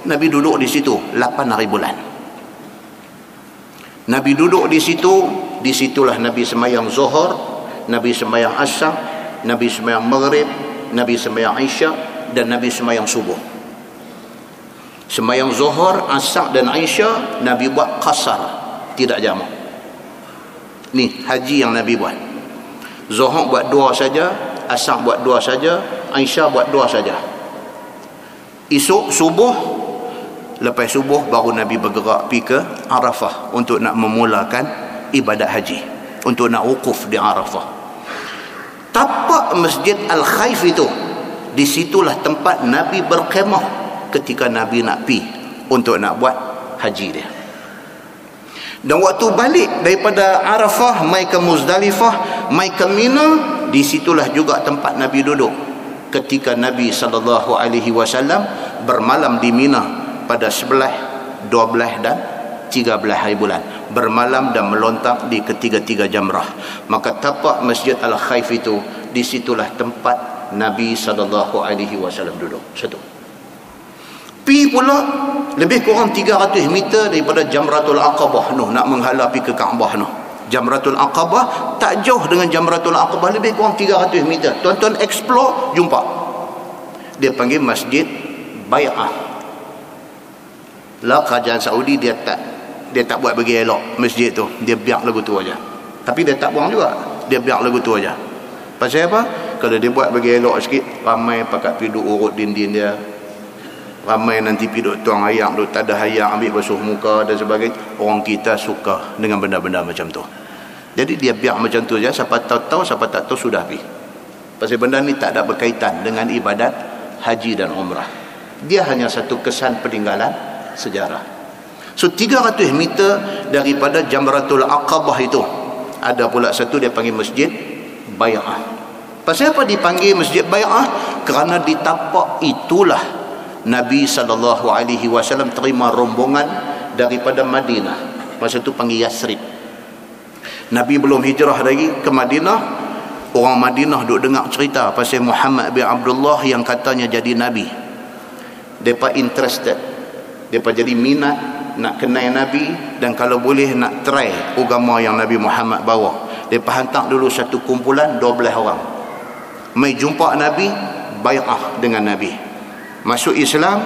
Nabi duduk di situ 8 hari bulan. Nabi duduk di situ, di situlah Nabi sembahyang Zuhur, Nabi sembahyang Asar, Nabi sembahyang Maghrib, Nabi sembahyang Isya, dan Nabi sembahyang Subuh. Sembahyang Zuhur, Asar dan Isya Nabi buat qasar, tidak jamak. Ni haji yang Nabi buat. Zuhur buat 2 saja, Asar buat 2 saja, Isya buat 2 saja. Esok subuh, lepas subuh baru Nabi bergerak pergi ke Arafah untuk nak memulakan ibadat haji, untuk nak wukuf di Arafah. Tapak Masjid Al-Khaif itu, di situlah tempat Nabi berkhemah ketika Nabi nak pergi untuk nak buat haji dia. Dan waktu balik daripada Arafah mai ke Muzdalifah, mai ke Mina, di situlah juga tempat Nabi duduk ketika Nabi sallallahu alaihi wasallam bermalam di Mina pada 11, 12 dan 13 hari bulan, bermalam dan melontak di ketiga-tiga jamrah. Maka tapak Masjid Al-Khaif itu, di situlah tempat Nabi sallallahu alaihi wasallam duduk. Satu. Pi pula lebih kurang 300 meter daripada Jamratul Aqabah noh, nak menghala pi ke Kaabah noh. Jamratul Aqabah tak jauh dengan Jamratul Aqabah, lebih kurang 300 meter. Tuan-tuan explore, jumpa. Dia panggil Masjid Bai'ah. Lah kerajaan Saudi dia tak buat bagi elok masjid tu, dia biar lagu tu aja. Tapi dia tak buang juga, dia biar lagu tu aja. Pasal apa? Kalau dia buat bagi elok sikit, ramai pakat pergi duk urut dinding dia, ramai nanti pergi duk tuang ayak, duk tak ada ayak, ambil basuh muka dan sebagainya. Orang kita suka dengan benda-benda macam tu. Jadi dia biar macam tu aja. Siapa tahu, siapa tak tahu sudah pergi. Pasal benda ni tak ada berkaitan dengan ibadat haji dan umrah. Dia hanya satu kesan peninggalan sejarah. So 300 meter daripada Jamratul Aqabah itu ada pula satu dia panggil Masjid Bai'ah. Pasal apa dipanggil Masjid Bai'ah? Kerana di tapak itulah Nabi SAW terima rombongan daripada Madinah. Masa tu panggil Yasrib. Nabi belum hijrah lagi ke Madinah. Orang Madinah duk dengar cerita pasal Muhammad bin Abdullah yang katanya jadi Nabi. Mereka interested, mereka jadi minat nak kenal Nabi, dan kalau boleh nak try agama yang Nabi Muhammad bawa. Mereka hantar dulu satu kumpulan 12 orang, mai jumpa Nabi, bai'ah dengan Nabi, masuk Islam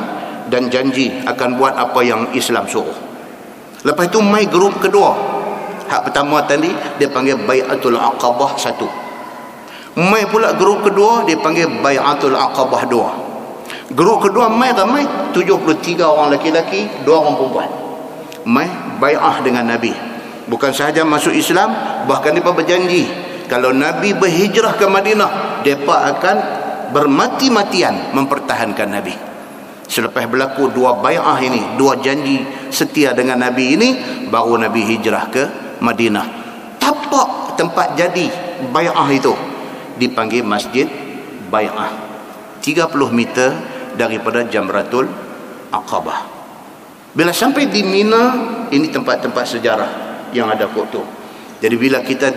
dan janji akan buat apa yang Islam suruh. Lepas tu mai grup kedua. Hak pertama tadi dia panggil Bai'atul Aqabah 1. Mai pula grup kedua dia panggil Bai'atul Aqabah 2. Grup kedua mai ramai 73 orang lelaki, 2 orang perempuan. Mai bai'ah dengan Nabi. Bukan sahaja masuk Islam, bahkan mereka berjanji kalau Nabi berhijrah ke Madinah, mereka akan bermati-matian mempertahankan Nabi. Selepas berlaku 2 bai'ah ini, 2 janji setia dengan Nabi ini, baru Nabi hijrah ke Madinah. Tapak tempat jadi bai'ah itu dipanggil Masjid Bai'ah, 30 meter daripada Jamratul Aqabah. Bila sampai di Mina, ini tempat-tempat sejarah yang ada kot tu. Jadi bila kita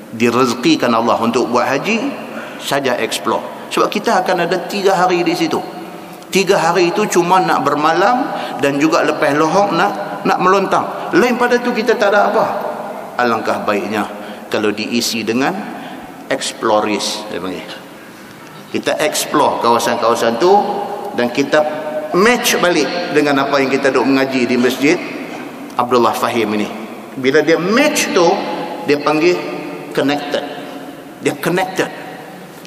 direzekikan Allah untuk buat haji, saja explore. Sebab kita akan ada 3 hari di situ. 3 hari itu cuma nak bermalam dan juga lepas lohok nak melontang. Lain pada tu kita tak ada apa. Alangkah baiknya kalau diisi dengan exploris, dia panggil. Kita explore kawasan-kawasan tu dan kita match balik dengan apa yang kita duk mengaji di Masjid Abdullah Fahim ini. Bila dia match tu, dia panggil connected. Dia connected.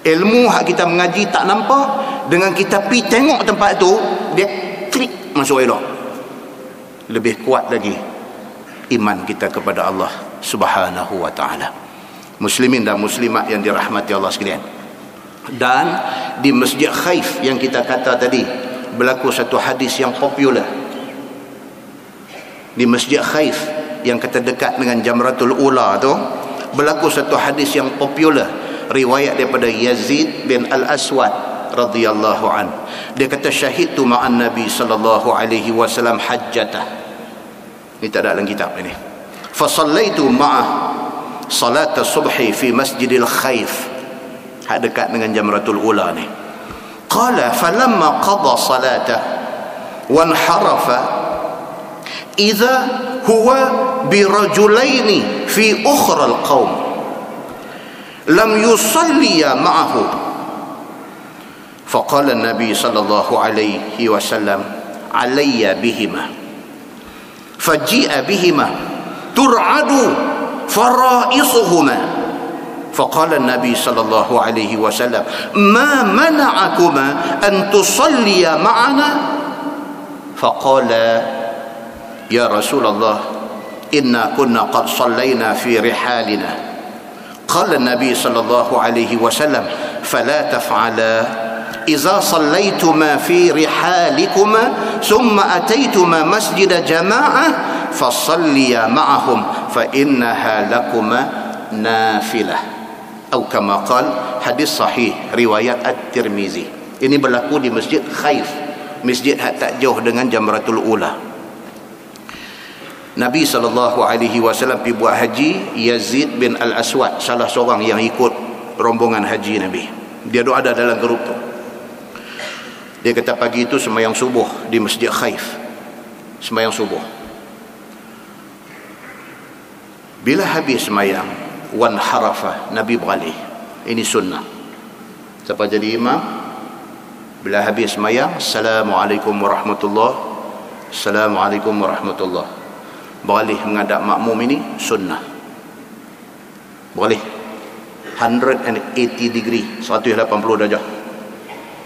Ilmu hak kita mengaji tak nampak, dengan kita pergi tengok tempat tu, dia klik masuk elok. Lebih kuat lagi iman kita kepada Allah Subhanahu wa ta'ala. Muslimin dan muslimat yang dirahmati Allah sekalian. Dan di Masjid Khaif yang kita kata tadi, berlaku satu hadis yang popular. Di Masjid Khaif yang kata dekat dengan Jamratul Ula tu, berlaku satu hadis yang popular, riwayat daripada Yazid bin Al-Aswad radhiyallahu an. Dia kata syahidtu ma'an Nabi sallallahu alaihi wasallam hajjatah. Ini tak ada dalam kitab ini. Fa sallaitu ma'ah salat subhi fi Masjidil Khaif, hak dekat dengan Jamratul Ula ni. Qala falamma qada salatah wa anharafa idza huwa birajulaini fi ukhra alqaum lam yusalliya ma'ahu. Faqala an-nabi sallallahu alaihi wasallam alayya bihima faji'a bihima tur'adu fara'isuhuma. فقال النبي صلى الله عليه وسلم ما منعكما أن تصليا معنا؟ فقال يا رسول الله إنا كنا قد صلينا في رحالنا. قال النبي صلى الله عليه وسلم فلا تفعلا إذا صليتما في رحالكما ثم أتيتما مسجد جماعة فصليا معهم فإنها لكما نافلة. Atau kama qal, hadis sahih riwayat At-Tirmizi. Ini berlaku di Masjid Khaif, masjid hak tak jauh dengan Jamratul Ula. Nabi SAW pergi buat haji. Yazid bin Al-Aswad salah seorang yang ikut rombongan haji Nabi. Dia ada dalam grup tu. Dia kata pagi itu sembahyang subuh di Masjid Khaif, sembahyang subuh. Bila habis sembahyang, wan harafa, Nabi beralih. Ini sunnah. Siapa jadi imam, bila habis sembahyang, Assalamualaikum warahmatullahi, Assalamualaikum warahmatullahi, beralih menghadap makmum, ini sunnah. Beralih 180 degree, 180 darjah,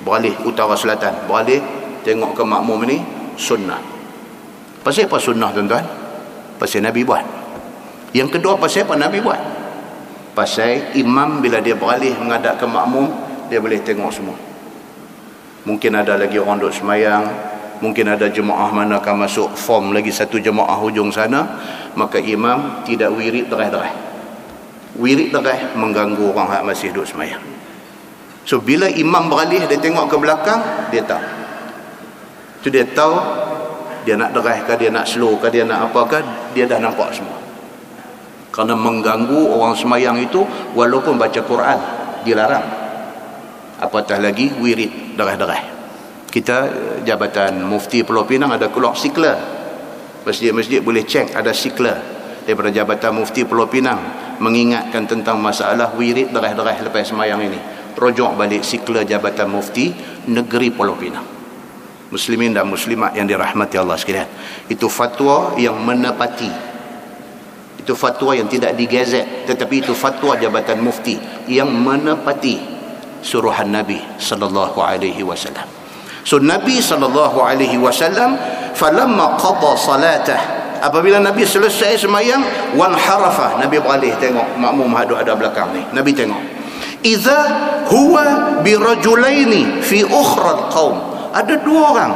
beralih utara selatan, beralih tengok ke makmum, ini sunnah. Pasal apa sunnah, tuan-tuan? Pasal Nabi buat. Yang kedua, pasal apa Nabi buat? Pasal imam bila dia beralih menghadap ke makmum, dia boleh tengok semua. Mungkin ada lagi orang duduk semayang, mungkin ada jemaah mana akan masuk form lagi satu jemaah hujung sana, maka imam tidak wirid derai-derai. Wirid derai mengganggu orang yang masih duduk semayang. So bila imam beralih, dia tengok ke belakang, dia tahu. Tu dia tahu dia nak derai ke, dia nak slow ke, dia nak apakah, dia dah nampak semua. Kerana mengganggu orang semayang itu, walaupun baca Quran dilarang, apatah lagi wirid derai-derai. Kita Jabatan Mufti Pulau Pinang ada keluar sikler. Masjid-masjid boleh cek, ada sikler daripada Jabatan Mufti Pulau Pinang mengingatkan tentang masalah wirid derai-derai lepas semayang ini. Rujuk balik sikler Jabatan Mufti Negeri Pulau Pinang. Muslimin dan muslimat yang dirahmati Allah sekalian, itu fatwa yang menepati. Itu fatwa yang tidak digazet, tetapi itu fatwa Jabatan Mufti yang menepati suruhan Nabi sallallahu alaihi wasallam. So Nabi sallallahu alaihi wasallam falamma qada salatah, apabila Nabi selesai sembahyang, wan harafa, Nabi beralih tengok makmum ada belakang ni. Nabi tengok, idza huwa birajulaini fi ukhra alqaum, ada dua orang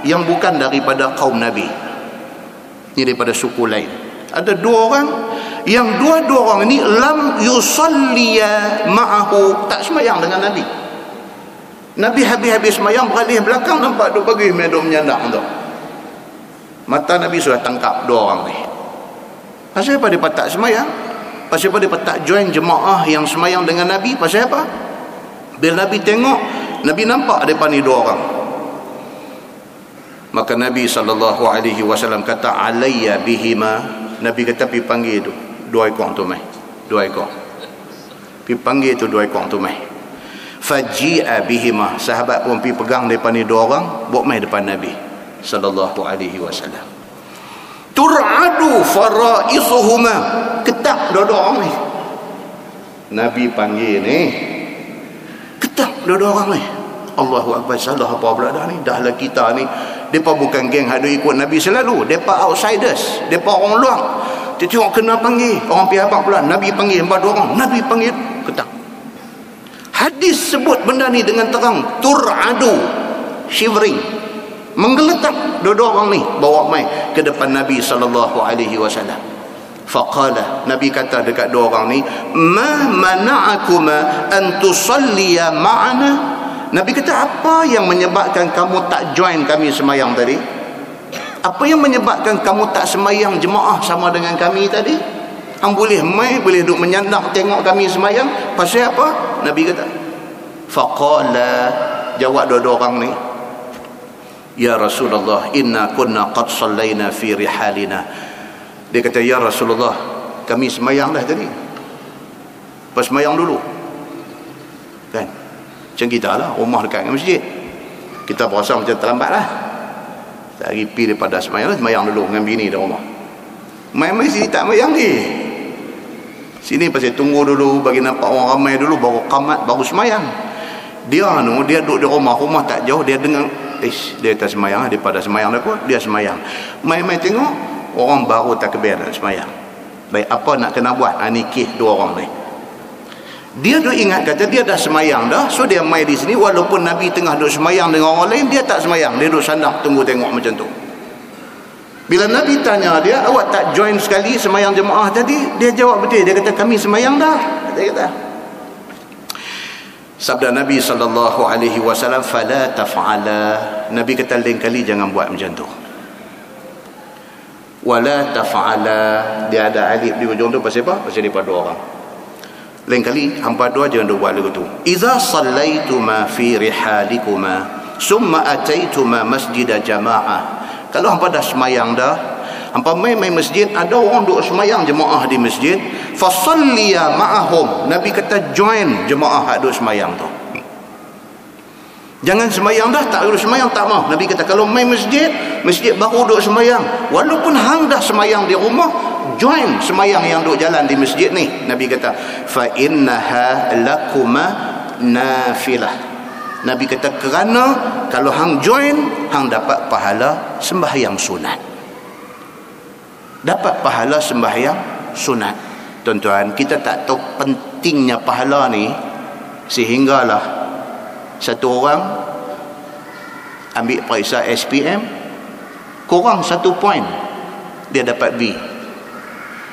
yang bukan daripada kaum Nabi, ini daripada suku lain. Ada dua orang yang dua-dua orang ini lam yusalliya ma'ahu, tak sembahyang dengan Nabi. Nabi habis-habis sembahyang beralih belakang, nampak duk bagi medok menyandang tu. Mata Nabi sudah tangkap dua orang ni. Pasal apa dia tak sembahyang? Pasal apa dia tak join jemaah yang sembahyang dengan Nabi? Pasal apa? Bila Nabi tengok, Nabi nampak depan ni dua orang. Maka Nabi SAW kata, alayya bihima. Nabi kata, pergi panggil tu dua ekor tu mai. Dua ekor. Pergi panggil tu dua ekor tu mai. Faji'a bihima. Sahabat pun pergi pegang depan ni dua orang, bawa mai depan Nabi SAW. Tur'adu fara'isuhuma. Ketak dua-dua orang ni. Nabi panggil ni, ketak dua-dua orang ni. Allahu Akbar, salah apa pula dah ni. Dahlah kita ni, mereka bukan geng hadu ikut Nabi selalu, mereka outsiders, mereka orang luar. Dia tengok kena panggil orang pihak pula, Nabi panggil empat dua orang, Nabi panggil ketak. Hadis sebut benda ni dengan terang, tur'adu, shivering, menggeletak dua-dua orang ni, bawa mai ke depan Nabi SAW. Faqala, Nabi kata dekat dua orang ni, ma mana'akuma an tusalliya ma'ana. Nabi kata, apa yang menyebabkan kamu tak join kami semayang tadi? Apa yang menyebabkan kamu tak semayang jemaah sama dengan kami tadi? Hang boleh mai, boleh duduk menyandang tengok kami semayang, pasal apa? Nabi kata, faqala, jawab dua-dua orang ni, ya Rasulullah, inna kunna qad sallaina fi rihalina. Dia kata, ya Rasulullah, kami semayang dah tadi. Pas semayang dulu kan, macam kita lah, rumah dekat dengan masjid, kita berasa macam terlambat lah, tak pergi daripada semayang lah, semayang dulu dengan bini di rumah. Main-main sini tak semayang ni, sini pasal tunggu dulu, bagi nampak orang ramai dulu, baru qamat, baru semayang. Dia duduk di rumah tak jauh, dia dengar, dia tak semayang, daripada semayang dah dia semayang. Main-main tengok orang baru takbir nak semayang. Baik, apa nak kena buat? Ni kes dua orang ni. Dia duk ingat kata dia dah semayang dah, so dia mai di sini walaupun Nabi tengah duk semayang dengan orang lain, dia tak semayang, dia duk sandang tunggu tengok macam tu. Bila Nabi tanya dia, awak tak join sekali semayang jemaah tadi? Dia jawab betul, dia kata kami semayang dah. Dia kata, sabda Nabi SAW, fala taf'ala. Nabi kata lain kali jangan buat macam tu. Wala taf'ala, dia ada alif di hujung tu, pasal apa? Pasal daripada dua orang. Lain kali hampa dua jangan buat lagu tu. Idza sallaituma fi rihalikuma summa ataituma masjid jamaah. Kalau hampa dah semayang dah, hampa mai masjid, ada orang duk semayang jemaah di masjid, fasalliya ma'ahum. Nabi kata join jemaah hak duk semayang tu. Jangan semayang dah, tak duk semayang tak mau. Nabi kata kalau mai masjid baru duk semayang, walaupun hang dah semayang di rumah, join semayang yang duk jalan di masjid ni. Nabi kata fa innaha lakuma nafilah. Nabi kata kerana kalau hang join, hang dapat pahala sembahyang sunat. Dapat pahala sembahyang sunat. Tuan-tuan, kita tak tahu pentingnya pahala ni, sehinggalah satu orang ambil periksa SPM, kurang 1 poin, dia dapat B.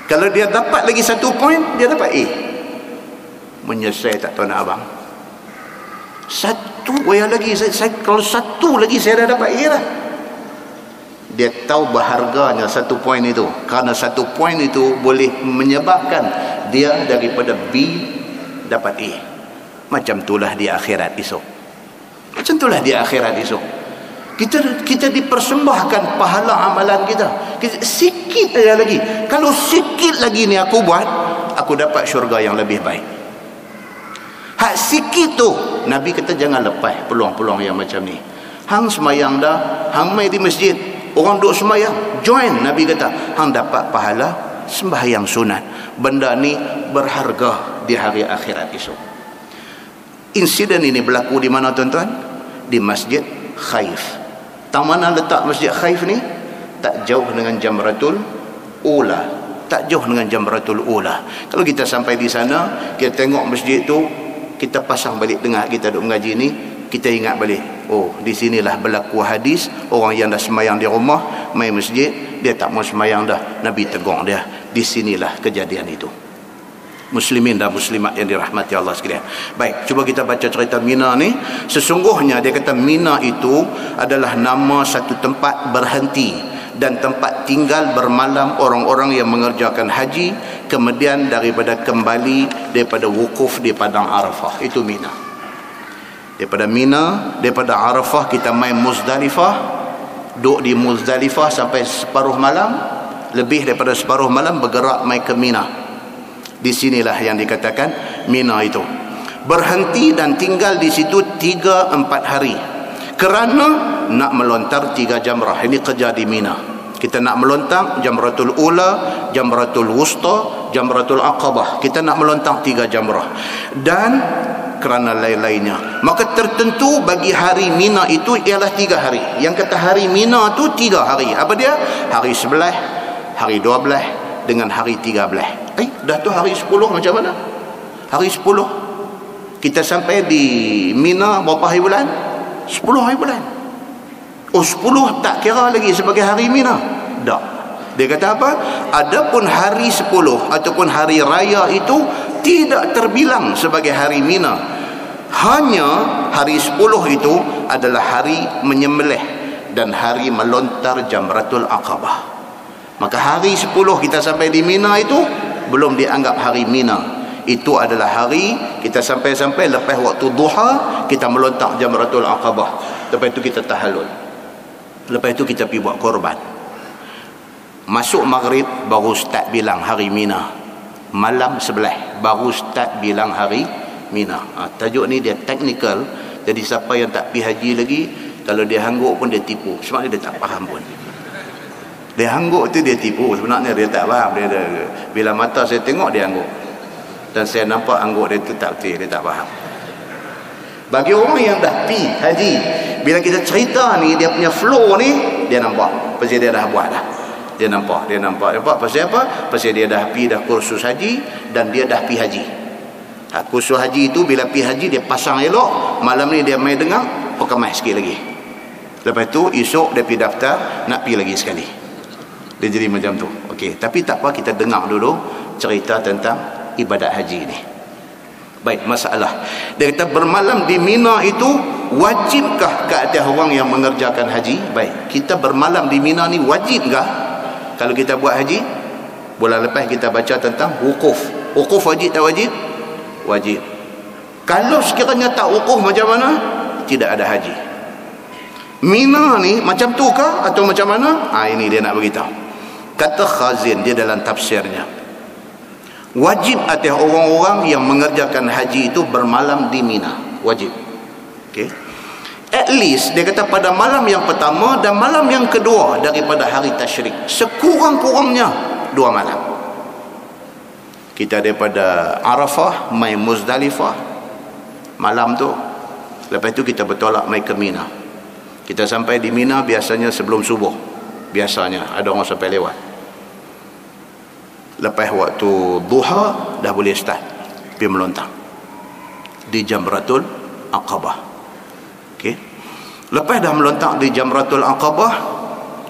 Kalau dia dapat lagi 1 poin, dia dapat A. Menyesal tak tahu nak abang. Satu lagi, kalau satu lagi saya dah dapat A lah. Dia tahu berharganya 1 poin itu, kerana 1 poin itu boleh menyebabkan dia daripada B dapat A. Macam itulah di akhirat esok. Macam itulah di akhirat esok. Kita dipersembahkan pahala amalan kita. Sikit aja lagi. Kalau sikit lagi ni aku buat, aku dapat syurga yang lebih baik. Hak sikit tu, Nabi kata jangan lepas peluang-peluang yang macam ni. Hang semayang dah, hang mai di masjid, orang duk semayang, join. Nabi kata, hang dapat pahala sembahyang sunat. Benda ni berharga di hari akhirat esok. Insiden ini berlaku di mana tuan-tuan? Di Masjid Khaif. Tang mana letak Masjid Khaif ni? Tak jauh dengan Jamratul Ula. Tak jauh dengan Jamratul Ula. Kalau kita sampai di sana, kita tengok masjid tu, kita pasang balik dengar kita duk mengaji ni, kita ingat balik, oh di sinilah berlaku hadis orang yang dah semayang di rumah mai masjid, dia tak mau semayang dah, Nabi tegur dia. Di sinilah kejadian itu. Muslimin dan muslimat yang dirahmati Allah sekalian. Baik, cuba kita baca cerita Mina ni. Sesungguhnya dia kata Mina itu adalah nama satu tempat berhenti dan tempat tinggal bermalam orang-orang yang mengerjakan haji kemudian daripada kembali daripada wukuf di padang Arafah. Itu Mina. Daripada Mina, daripada Arafah kita main Muzdalifah, duduk di Muzdalifah sampai separuh malam, lebih daripada separuh malam bergerak mai ke Mina. Di sinilah yang dikatakan Mina itu. Berhenti dan tinggal di situ 3-4 hari kerana nak melontar 3 jamrah. Ini kerja di Mina. Kita nak melontar Jamratul Ula, Jamratul Wusta, Jamratul Aqabah. Kita nak melontar 3 jamrah. Dan kerana lain-lainnya, maka tertentu bagi hari Mina itu ialah 3 hari. Yang kata hari Mina tu 3 hari. Apa dia? Hari 11, hari 12 dengan hari 13. Dah tu hari 10 macam mana? Hari 10 kita sampai di Mina berapa hari bulan? 10 hari bulan. Oh, 10 tak kira lagi sebagai hari Mina? Tak. Dia kata apa? Adapun hari 10 ataupun hari raya itu tidak terbilang sebagai hari Mina. Hanya hari 10 itu adalah hari menyembelih dan hari melontar Jamratul Aqabah. Maka hari 10 kita sampai di Mina itu belum dianggap hari Mina. Itu adalah hari kita sampai-sampai lepas waktu duha, kita melontar Jamratul Aqabah. Lepas itu kita tahallul. Lepas itu kita pergi buat korban. Masuk maghrib baru start bilang hari Mina. Malam 11 baru start bilang hari Mina. Tajuk ni dia teknikal. Jadi siapa yang tak pergi haji lagi, kalau dia hangguk pun dia tipu. Sebab dia tak faham pun. Dia hangguk tu dia tipu. Sebenarnya dia tak faham. Bila mata saya tengok dia hangguk. Dan saya nampak hangguk dia tu tak betul. Dia tak faham. Bagi orang yang dah pergi haji, bila kita cerita ni, dia punya flow ni, dia nampak. Pasal dia dah buat dah. Dia nampak. Pasal apa? Pasal dia dah pergi dah kursus haji dan dia dah pergi haji. Kursus haji itu bila pergi haji dia pasang elok. Malam ni dia main dengar, perkemai sikit lagi. Lepas tu esok dia pergi daftar, nak pergi lagi sekali. Dia jadi macam tu. Okey, tapi tak apa, kita dengar dulu cerita tentang ibadat haji ni. Baik, masalah. Dia kata bermalam di Mina itu wajibkah ke atas orang yang mengerjakan haji? Baik, kita bermalam di Mina ni wajibkah kalau kita buat haji? Bulan lepas kita baca tentang wukuf. Wukuf wajib tak wajib? Wajib. Kalau sekiranya tak wukuf macam mana? Tidak ada haji. Mina ni macam tu kah atau macam mana? Ini dia nak beritahu. Kata Khazin dia dalam tafsirnya, wajib atas orang-orang yang mengerjakan haji itu bermalam di Mina. Wajib. Okay. At least dia kata pada malam yang pertama dan malam yang kedua daripada hari tasyrik, sekurang-kurangnya 2 malam. Kita daripada Arafah mai Muzdalifah malam tu. Lepas tu kita bertolak mai ke Mina. Kita sampai di Mina biasanya sebelum subuh. Biasanya ada orang sampai lewat. Lepas waktu duha dah boleh start pergi melontar di Jamratul Aqabah. Okey. Lepas dah melontar di Jamratul Aqabah,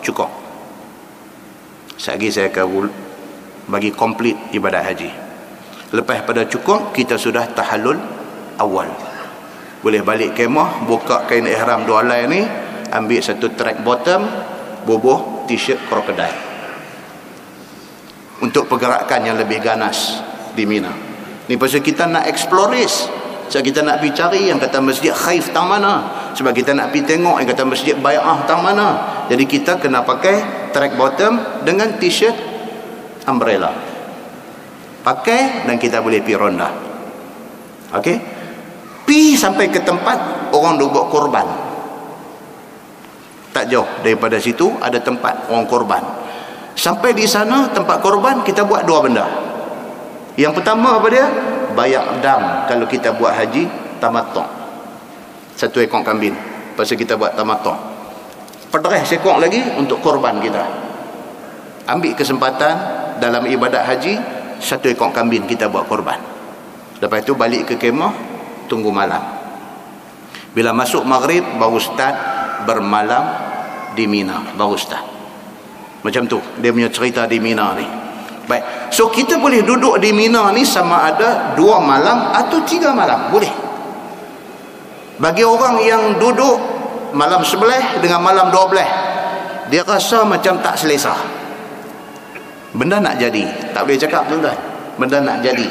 cukup. Sekali saya akan bagi komplit ibadat haji. Lepas pada cukup, kita sudah tahallul awal. Boleh balik kemah, buka kain ihram 2 helai ni, ambil satu track bottom, bubuh t-shirt krokodil. Untuk pergerakan yang lebih ganas di Mina. Ni pasal kita nak explores. Sebab kita nak pergi cari yang kata Masjid Khaif tang mana. Sebab kita nak pergi tengok yang kata Masjid Bai'ah tang mana. Jadi kita kena pakai track bottom dengan t-shirt umbrella. Pakai dan kita boleh pergi ronda. Okey? Pergi sampai ke tempat orang duk buat korban. tak jauh daripada situ ada tempat orang korban. Sampai di sana tempat korban, kita buat dua benda. Yang pertama apa dia? Bayar dam kalau kita buat haji tamattu'. 1 ekor kambing. Pasal kita buat tamattu'. Perdereh sekok lagi untuk korban kita. Ambil kesempatan dalam ibadat haji, 1 ekor kambing kita buat korban. Lepas itu balik ke kemah, tunggu malam. Bila masuk maghrib baru start bermalam di Mina, baru start. Macam tu dia punya cerita di Mina ni. Baik, so kita boleh duduk di Mina ni sama ada 2 malam atau 3 malam, boleh. Bagi orang yang duduk malam 11 dengan malam 12, dia rasa macam tak selesa. Benda nak jadi, tak boleh cakap tuan-tuan, benda nak jadi.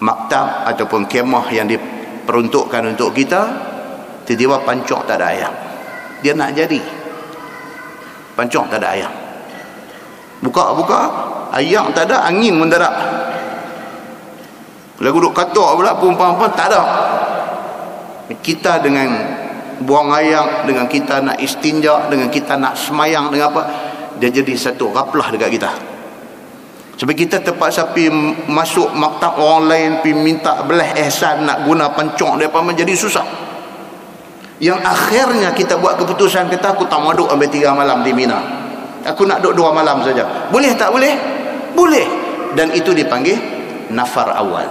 Maktab ataupun kemah yang diperuntukkan untuk kita, tiba-tiba pancok tak ada ayam. Dia nak jadi, pancok tak ada ayam. Buka-buka, ayam tak ada, angin pun tak ada. Lagu duk katok pula, perempuan tak ada. Kita dengan buang ayam, dengan kita nak istinja, dengan kita nak semayang, dengan apa, dia jadi satu raplah dekat kita. Sebab kita terpaksa pergi masuk maktab orang lain, pergi minta belah ihsan nak guna pancok dia, apa menjadi susah. Yang akhirnya kita buat keputusan, kata aku tak mau duduk sampai 3 malam di Mina, aku nak duduk 2 malam saja. Boleh tak boleh? Boleh. Dan itu dipanggil nafar awal.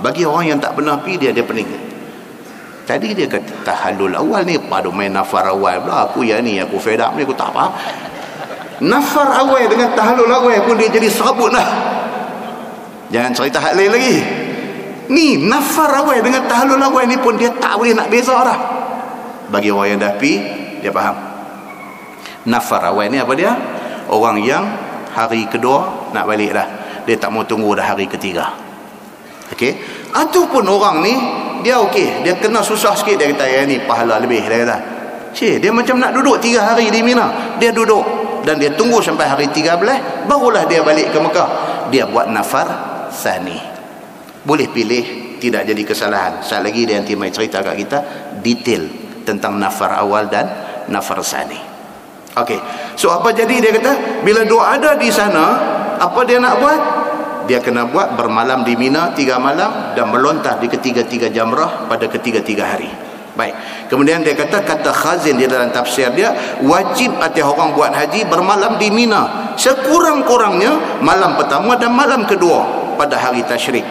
Bagi orang yang tak pernah pergi, dia pening. Tadi dia kata tahallul awal ni, padu main nafar awal pula. Aku yang ni, aku fed up ni, aku tak faham. Nafar awal dengan tahallul awal pun dia jadi serabut lah. Jangan cerita hal lain lagi. Ni nafar awal dengan tahallul awal ni pun dia tak boleh nak beza dah. Bagi orang yang dah pergi, dia faham. Nafar awal ni apa dia? Orang yang hari kedua nak balik dah, dia tak mau tunggu dah hari ketiga. Okey. Ataupun orang ni dia okey, dia kena susah sikit, dia kata ya ni pahala lebih, dia kata. Dia macam nak duduk 3 hari di Mina. Dia duduk dan dia tunggu sampai hari 13, barulah dia balik ke Mekah. Dia buat nafar sani. Boleh pilih, tidak jadi kesalahan. Sekali lagi dia nanti mai cerita kat kita detail tentang nafar awal dan nafar sani. Okey. So apa jadi, dia kata bila dua ada di sana, apa dia nak buat? Dia kena buat bermalam di Mina 3 malam dan melontar di ketiga-tiga jamrah pada ketiga-tiga hari. Baik. Kemudian dia kata Khazin di dalam tafsir dia, wajib atas orang buat haji bermalam di Mina sekurang-kurangnya malam pertama dan malam kedua pada hari tasyrik,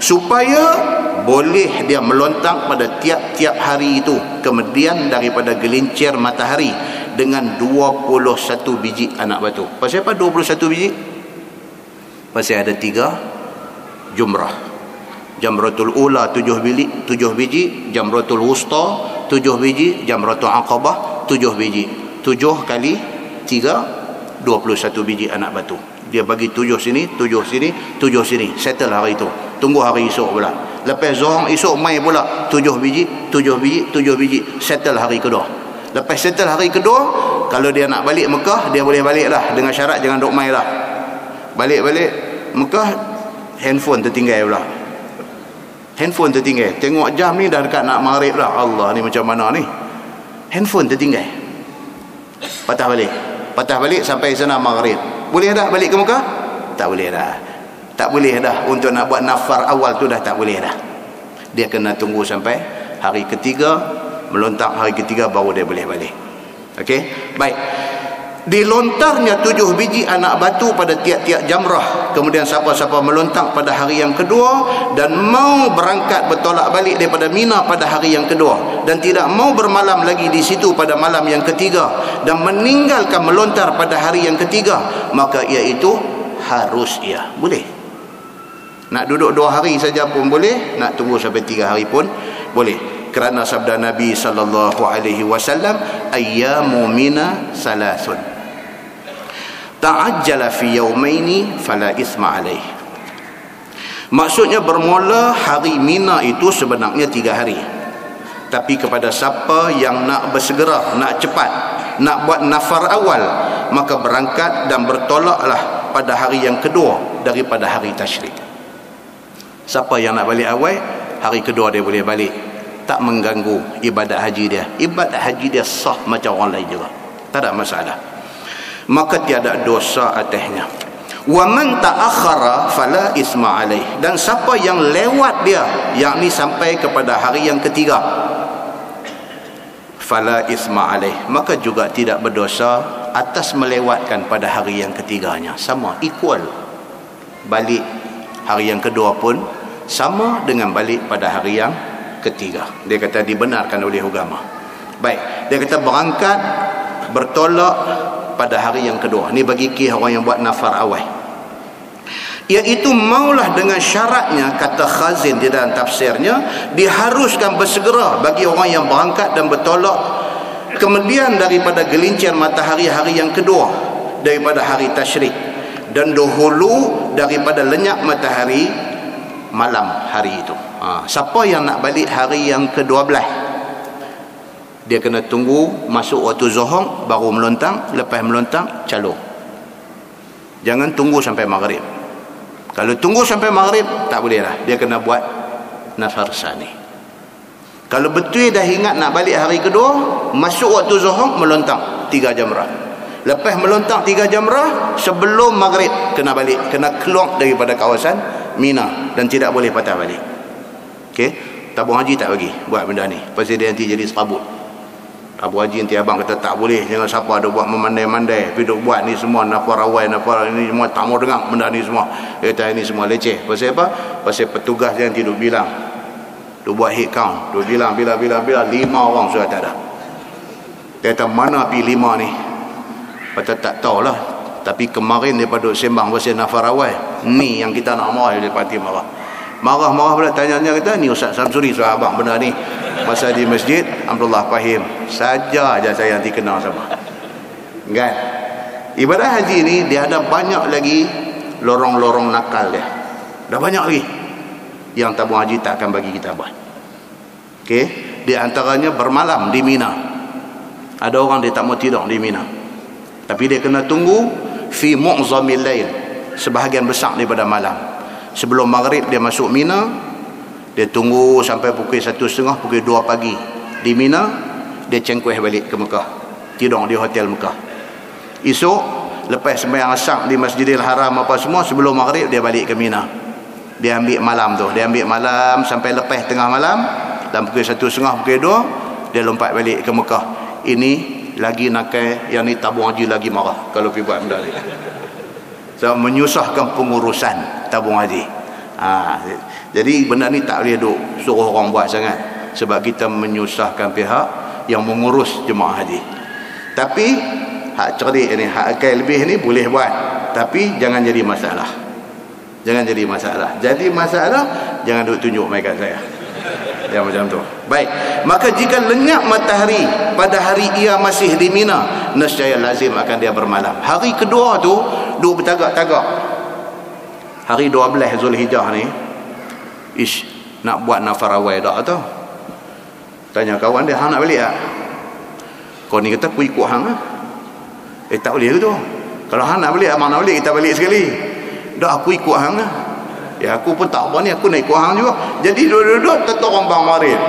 supaya boleh dia melontar pada tiap-tiap hari itu, kemudian daripada gelincir matahari dengan 21 biji anak batu. Pasal apa 21 biji? Pasal ada 3 jumrah. Jamratul Ula 7 biji, Jamratul Wusta 7 biji, Jamratul Aqabah 7 biji. 7 kali 3, 21 biji anak batu. Dia bagi 7 sini, 7 sini, 7 sini. Settle hari itu. Tunggu hari esok pula. Lepas Zohor esok mai pula 7 biji, 7 biji, 7 biji. Settle hari kedua. Lepas settle hari kedua, kalau dia nak balik Mekah, dia boleh balik lah, dengan syarat jangan duk mai lah. Balik-balik Mekah, handphone tertinggal pula. Handphone tertinggal. Tengok jam ni dah dekat nak maghrib dah. Allah ni macam mana ni? Handphone tertinggal. Patah balik sampai sana maghrib. Boleh dah balik ke Mekah? Tak boleh dah. Tak boleh dah untuk nak buat nafar awal tu, dah tak boleh dah. Dia kena tunggu sampai hari ketiga, melontar hari ketiga baru dia boleh balik. Okey? Baik. Dilontarnya 7 biji anak batu pada tiap-tiap jamrah. Kemudian siapa-siapa melontar pada hari yang kedua dan mau berangkat bertolak balik daripada Mina pada hari yang kedua dan tidak mau bermalam lagi di situ pada malam yang ketiga dan meninggalkan melontar pada hari yang ketiga, maka iaitu harus ia boleh. Nak duduk 2 hari saja pun boleh, nak tunggu sampai 3 hari pun boleh. Kerana sabda Nabi SAW, ayyamu mina salasun, ta'ajjala fi yawmaini fala isma alaih. Maksudnya bermula hari Mina itu sebenarnya 3 hari. Tapi kepada siapa yang nak bersegera, nak cepat, nak buat nafar awal, maka berangkat dan bertolaklah pada hari yang kedua daripada hari tasyrik. Siapa yang nak balik awal, hari kedua dia boleh balik. tak mengganggu ibadat haji dia. Ibadat haji dia sah macam orang lain juga, tak ada masalah. Maka tiada dosa atasnya. Wa man ta'akhkhara fala isma alaih. Dan siapa yang lewat dia, yakni sampai kepada hari yang ketiga, fala isma alaih, maka juga tidak berdosa atas melewatkan pada hari yang ketiganya. Sama, equal. Balik hari yang kedua pun sama dengan balik pada hari yang ketiga. Dia kata dibenarkan oleh agama. Baik, dia kata berangkat bertolak pada hari yang kedua. Ni bagi kisah orang yang buat nafar awal, iaitu maulah dengan syaratnya, kata Khazin di dalam tafsirnya, diharuskan bersegera bagi orang yang berangkat dan bertolak kemudian daripada gelincir matahari hari yang kedua daripada hari tasyrik, dan dahulu daripada lenyap matahari malam hari itu. Siapa yang nak balik hari yang ke-12, dia kena tunggu masuk waktu zuhur baru melontang. Lepas melontang calon, jangan tunggu sampai maghrib. Kalau tunggu sampai maghrib tak boleh lah, dia kena buat nafar sani. Kalau betul dah ingat nak balik hari kedua, masuk waktu zuhur melontang 3 jamrah. Lepas melontang 3 jamrah sebelum maghrib kena balik, kena keluar daripada kawasan Mina dan tidak boleh patah balik. Okey, tabung haji tak bagi buat benda ni, pasal dia nanti jadi serabut. Abu Haji nanti abang kata tak boleh, jangan siapa ada buat memandai-mandai, pergi buat ni semua nafar awal, nafar ini semua, tak mau dengar benda ni semua. Dia kata ini semua leceh. Pasal apa? Pasal petugas dia nanti duk bilang, duk buat head count, duk bilang 5 orang sudah tak ada. Dia kata mana pi 5 ni? Kata tak tahulah, tapi kemarin dia duk sembang pasal nafar awal ni yang kita nak marah. Dia pati marah pula, tanya-tanya, kata ni Ustaz Samsuri suruh abang benda ni masa di masjid. Alhamdulillah fahim saja aja, saya nanti kenal sama kan. Ibadah haji ni dia ada banyak lagi lorong-lorong nakal dia, dah banyak lagi yang tabung haji tak akan bagi kita buat. Okey, di antaranya bermalam di Mina. Ada orang dia tak mau tidur di Mina, tapi dia kena tunggu fi mu'zamil lail, sebahagian besar daripada malam. Sebelum maghrib dia masuk Mina, dia tunggu sampai pukul 1.30, pukul 2 pagi di Mina, dia cengkuih balik ke Mekah, tidur di hotel Mekah. Esok lepas sembahyang asar di Masjidil Haram apa semua, sebelum maghrib dia balik ke Mina. Dia ambil malam tu, dia ambil malam sampai lepas tengah malam, dan pukul 1.30, pukul 2 dia lompat balik ke Mekah. Ini lagi nakal, yang ni tabung haji lagi marah kalau pergi buat benda ni. So, menyusahkan pengurusan tabung haji. Jadi benda ni tak boleh duk suruh orang buat sangat, sebab kita menyusahkan pihak yang mengurus jemaah haji. Tapi hak cerdik ni, hak akal lebih ni boleh buat, tapi jangan jadi masalah. Jangan jadi masalah. Jadi masalah jangan duk tunjuk mai kat saya. Dia macam tu. Baik, maka jika lenyap matahari pada hari ia masih di Mina, nescaya lazim akan dia bermalam. Hari kedua tu duk bertagak-tagak. Hari 12 Zulhijjah ni, nak buat nafar awal tak tau. Tanya kawan dia, hang nak balik tak? Kau ni kata aku ikut hang lah. Tak boleh ke tu? Kalau hang nak balik, abang nak balik, kita balik sekali. Dah aku ikut hang lah. Ya aku pun tak apa ni, aku nak ikut hang juga. Jadi duduk-duduk tetap orang bang marid.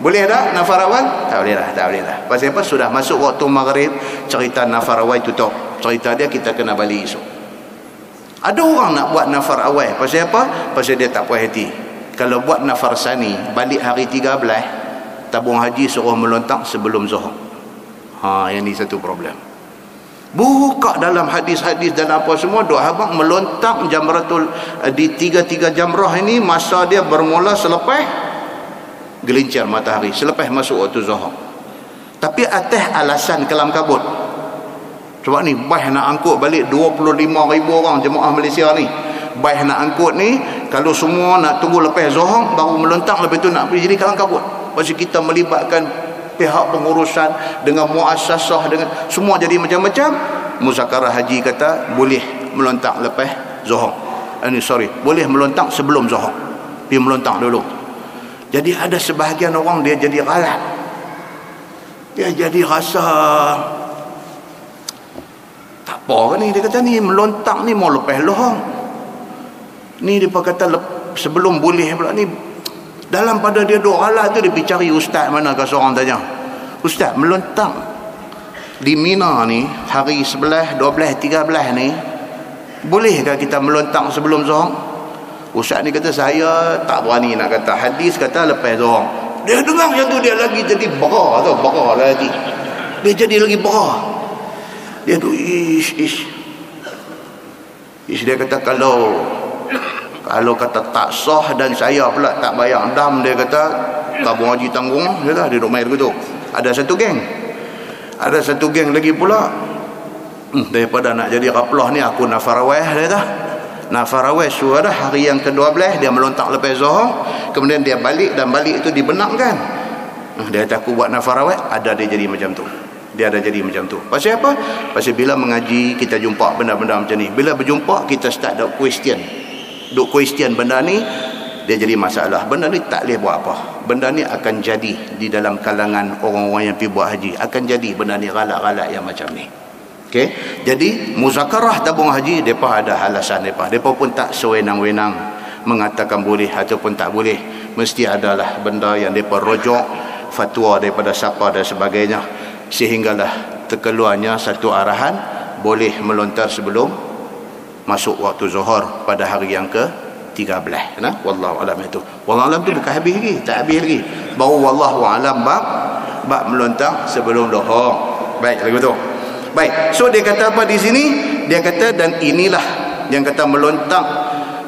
Boleh tak nafar awal? Tak boleh lah, tak boleh lah. Pasal apa? Sudah masuk waktu maghrib, cerita nafar awal tutup. Cerita dia kita kena balik esok. Ada orang nak buat nafar awal, pasal apa? Pasal dia tak puas hati. Kalau buat nafar sani, balik hari 13, tabung haji suruh melontang sebelum zuhur. Yang ni satu problem. Buka dalam hadis-hadis dan apa semua, doa abang melontang jamratul di 3 jamrah ini, masa dia bermula selepas gelincir matahari, selepas masuk waktu zuhur. Tapi atas alasan kelam kabut. Sebab ni baik nak angkut balik 25,000 orang jemaah Malaysia ni. Baik nak angkut ni, kalau semua nak tunggu lepas zuhur baru melontang, lepas tu nak pergi, jadi kelam kabut. Pasal kita melibatkan pihak pengurusan dengan muassasah, dengan semua jadi macam-macam. Muzakarah haji kata boleh melontang lepas zuhur. Boleh melontang sebelum zuhur. Pergi melontang dulu. Jadi ada sebahagian orang dia jadi galat. Dia jadi rasa tak apa ni, dia kata ni melontang ni mau lepas zuhur. Ni dia kata sebelum boleh pula ni Dalam pada dia duk ralat tu, dia pergi cari ustaz mana ke seorang tanya. Ustaz, melontang di Mina ni hari 11, 12, 13 ni, bolehkah kita melontang sebelum Zuhur? Ustaz ni kata, saya tak berani nak kata. Hadis kata lepas Zuhur. Dia dengar yang tu, dia lagi jadi berah tau, berah lagi. Dia jadi lagi berah. Dia tu ish. Dia kata kalau kata tak sah dan saya pula tak bayar dam, dia kata tabung haji tanggung. Dia duduk main begitu. Ada satu geng lagi pula, daripada nak jadi raplah ni aku nafaraweh, dia kata nafaraweh suruh dah hari yang ke-12 dia melontak lepas Zuhur, kemudian dia balik, dan balik itu dibenamkan. Dia kata aku buat nafaraweh, ada dia jadi macam tu. Pasal apa? Pasal bila mengaji kita jumpa benda-benda macam ni, bila berjumpa kita start duk question benda ni, dia jadi masalah. Benda ni tak boleh buat apa. Benda ni akan jadi di dalam kalangan orang-orang yang pergi buat haji, akan jadi benda ni galak-galak yang macam ni. Okey, jadi muzakarah tabung haji, depa ada alasan depa pun tak sewenang-wenang mengatakan boleh ataupun tak boleh. Mesti adalah benda yang depa rujuk fatwa daripada siapa dan sebagainya, sehinggalah terkeluarnya satu arahan boleh melontar sebelum masuk waktu Zuhur pada hari yang ke-13. Nah, wallahu alam itu. Wallahu alam tu bukan habis lagi, tak habis lagi. Baru wallahu alam bab melontar sebelum Zuhur. Baik, lagu tu. Baik, so dia kata apa di sini? Dia kata, dan inilah yang kata melontar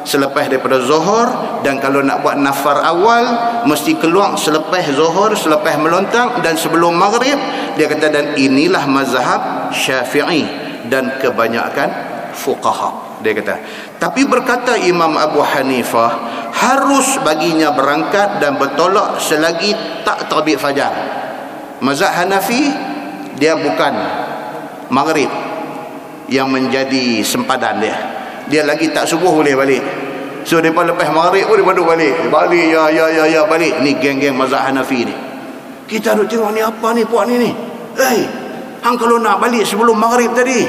selepas daripada Zuhur, dan kalau nak buat nafar awal mesti keluar selepas Zuhur, selepas melontar dan sebelum maghrib. Dia kata, dan inilah mazhab Syafi'i dan kebanyakan fuqaha. Dia kata, tapi berkata Imam Abu Hanifah, harus baginya berangkat dan bertolak selagi tak terbit fajar. Mazhab Hanafi, dia bukan maghrib yang menjadi sempadan dia lagi tak subuh boleh balik. So depa lepas maghrib pun depa duk balik ya balik. Ni geng-geng mazhab Hanafi ni. Kita duk tengok ni apa ni puak ni. Hang kalau nak balik sebelum maghrib tadi,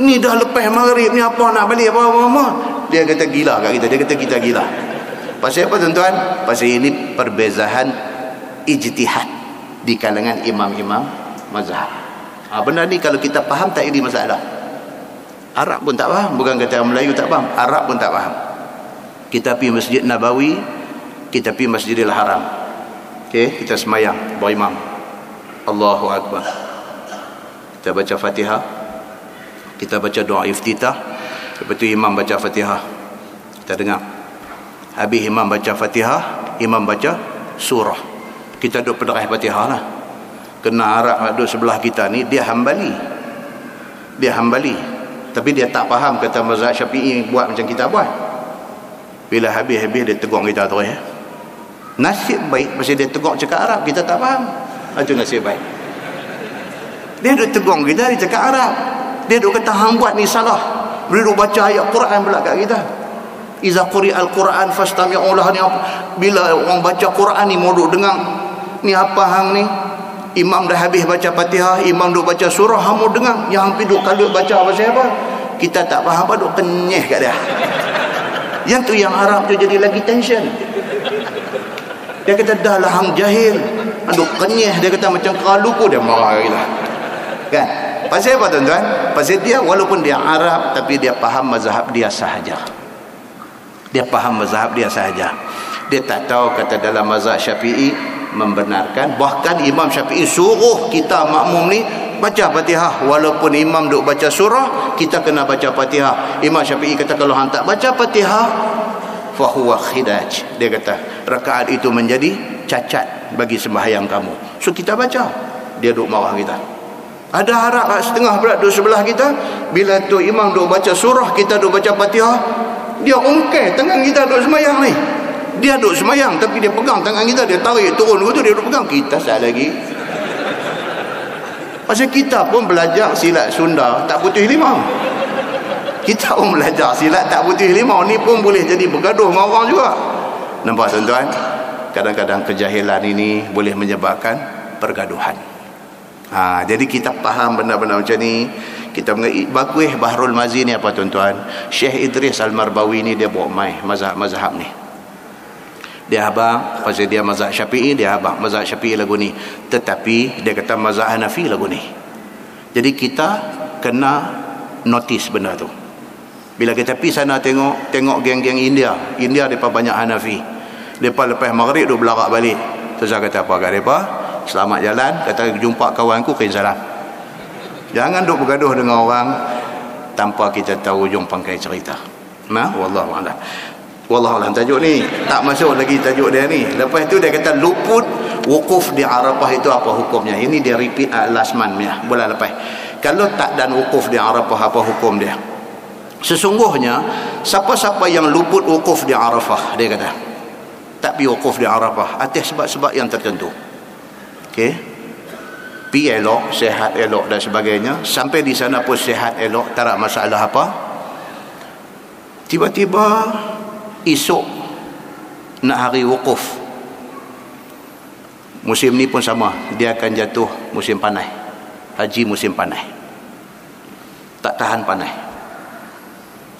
ni dah lepas maghrib ni apa nak balik apa. Dia kata gila kat kita. Dia kata kita gila. Pasal apa tuan-tuan? Pasal ini perbezaan ijtihad di kalangan imam-imam mazhab. Benda ni kalau kita faham tak jadi masalah. Arab pun tak faham, bukan kata orang Melayu tak faham, Arab pun tak faham. Kita pergi Masjid Nabawi, kita pergi Masjidil Haram. Okey, kita semayang berimam. Allahu Akbar. Kita baca Fatihah, kita baca doa iftitah, lepas tu imam baca Fatihah. Kita dengar. Habis imam baca Fatihah, imam baca surah. Kita duduk penderai Fatihah lah. Kena Arab duduk sebelah kita ni, dia hambali, tapi dia tak faham kata mazhab Syafi'i buat macam kita buat. Bila habis-habis dia tegur kita terus ya. Nasib baik pasal dia tegur cakap Arab, kita tak faham. Itu nasib baik. Dia duk tegur kita, dia cakap Arab. Dia duk kata hang buat ni salah. Bila duk baca ayat Quran pula kat kita. Iza quri'al Quran fastami'u lahu. Bila orang baca Quran ni mau duk dengar. Ni apa hang ni? Imam dah habis baca Fatihah, imam duk baca surah, hang mau dengar. Yang hang duk kalut baca pasal apa? Kita tak faham apa, duk kenyeh kat dia. Yang tu yang Arab tu jadi lagi tension. Dia kata dah lah hang jahil, duk kenyeh. Dia kata macam keraluku, dia marah lagi lah. Kan? Pasal apa tuan-tuan? Pasal dia walaupun dia Arab, tapi dia faham mazhab dia sahaja. Dia faham mazhab dia sahaja. Dia tak tahu kata dalam mazhab Syafi'i membenarkan, bahkan Imam Syafi'i suruh kita makmum ni baca Fatihah. Walaupun imam duk baca surah, kita kena baca Fatihah. Imam Syafi'i kata kalau hang tak baca Fatihah fahuwa khidaj. Dia kata rakaat itu menjadi cacat bagi sembahyang kamu. So kita baca. Dia duk marah kita. Ada harap setengah pula duk sebelah kita. Bila tu imam duk baca surah, kita duk baca Fatihah, dia ungkir tangan kita duk sembahyang ni. Dia duduk semayang tapi dia pegang tangan kita, dia tarik turun tu, dia duduk pegang. Kita tak lagi. Pasal kita pun belajar silat Sunda tak putih limau. Kita pun belajar silat tak putih limau. Ni pun boleh jadi bergaduh dengan orang juga. Nampak tuan-tuan? Kadang-kadang kejahilan ini boleh menyebabkan pergaduhan. Jadi kita faham benda-benda macam ni. Kita mengerti. Bagus Bahrul Mazi ni apa tuan-tuan? Syekh Idris Al-Marbawi ni dia buat mai mazhab-mazhab ni. Dia abang pasal dia mazhab Syafi'i, dia abang mazhab Syafi'i lagu ni, tetapi dia kata mazhab Hanafi lagu ni. Jadi kita kena notice benda tu. Bila kita pergi sana tengok geng-geng India depa banyak Hanafi. Depa lepas maghrib duk belarak balik. Terus saya kata apa kat depa? Selamat jalan, kata jumpa kawanku kain salam. Jangan duk bergaduh dengan orang tanpa kita tahu hujung pangkai cerita. Wallahu a'lam. Wallahu a'lam. Tajuk ni tak masuk lagi tajuk dia ni. Lepas tu dia kata luput wukuf di Arafah itu apa hukumnya? Ini dia repeat last month ya, bulan lepas. Kalau tak dan wukuf di Arafah apa hukum dia? Sesungguhnya siapa-siapa yang luput wukuf di Arafah, dia kata tak pergi wukuf di Arafah atas sebab-sebab yang tertentu. Okey, pergi elok, sihat elok dan sebagainya, sampai di sana pun sihat elok, tak ada masalah apa. Tiba-tiba esok nak hari wukuf, musim ni pun sama, dia akan jatuh musim panas, haji musim panas, tak tahan panas.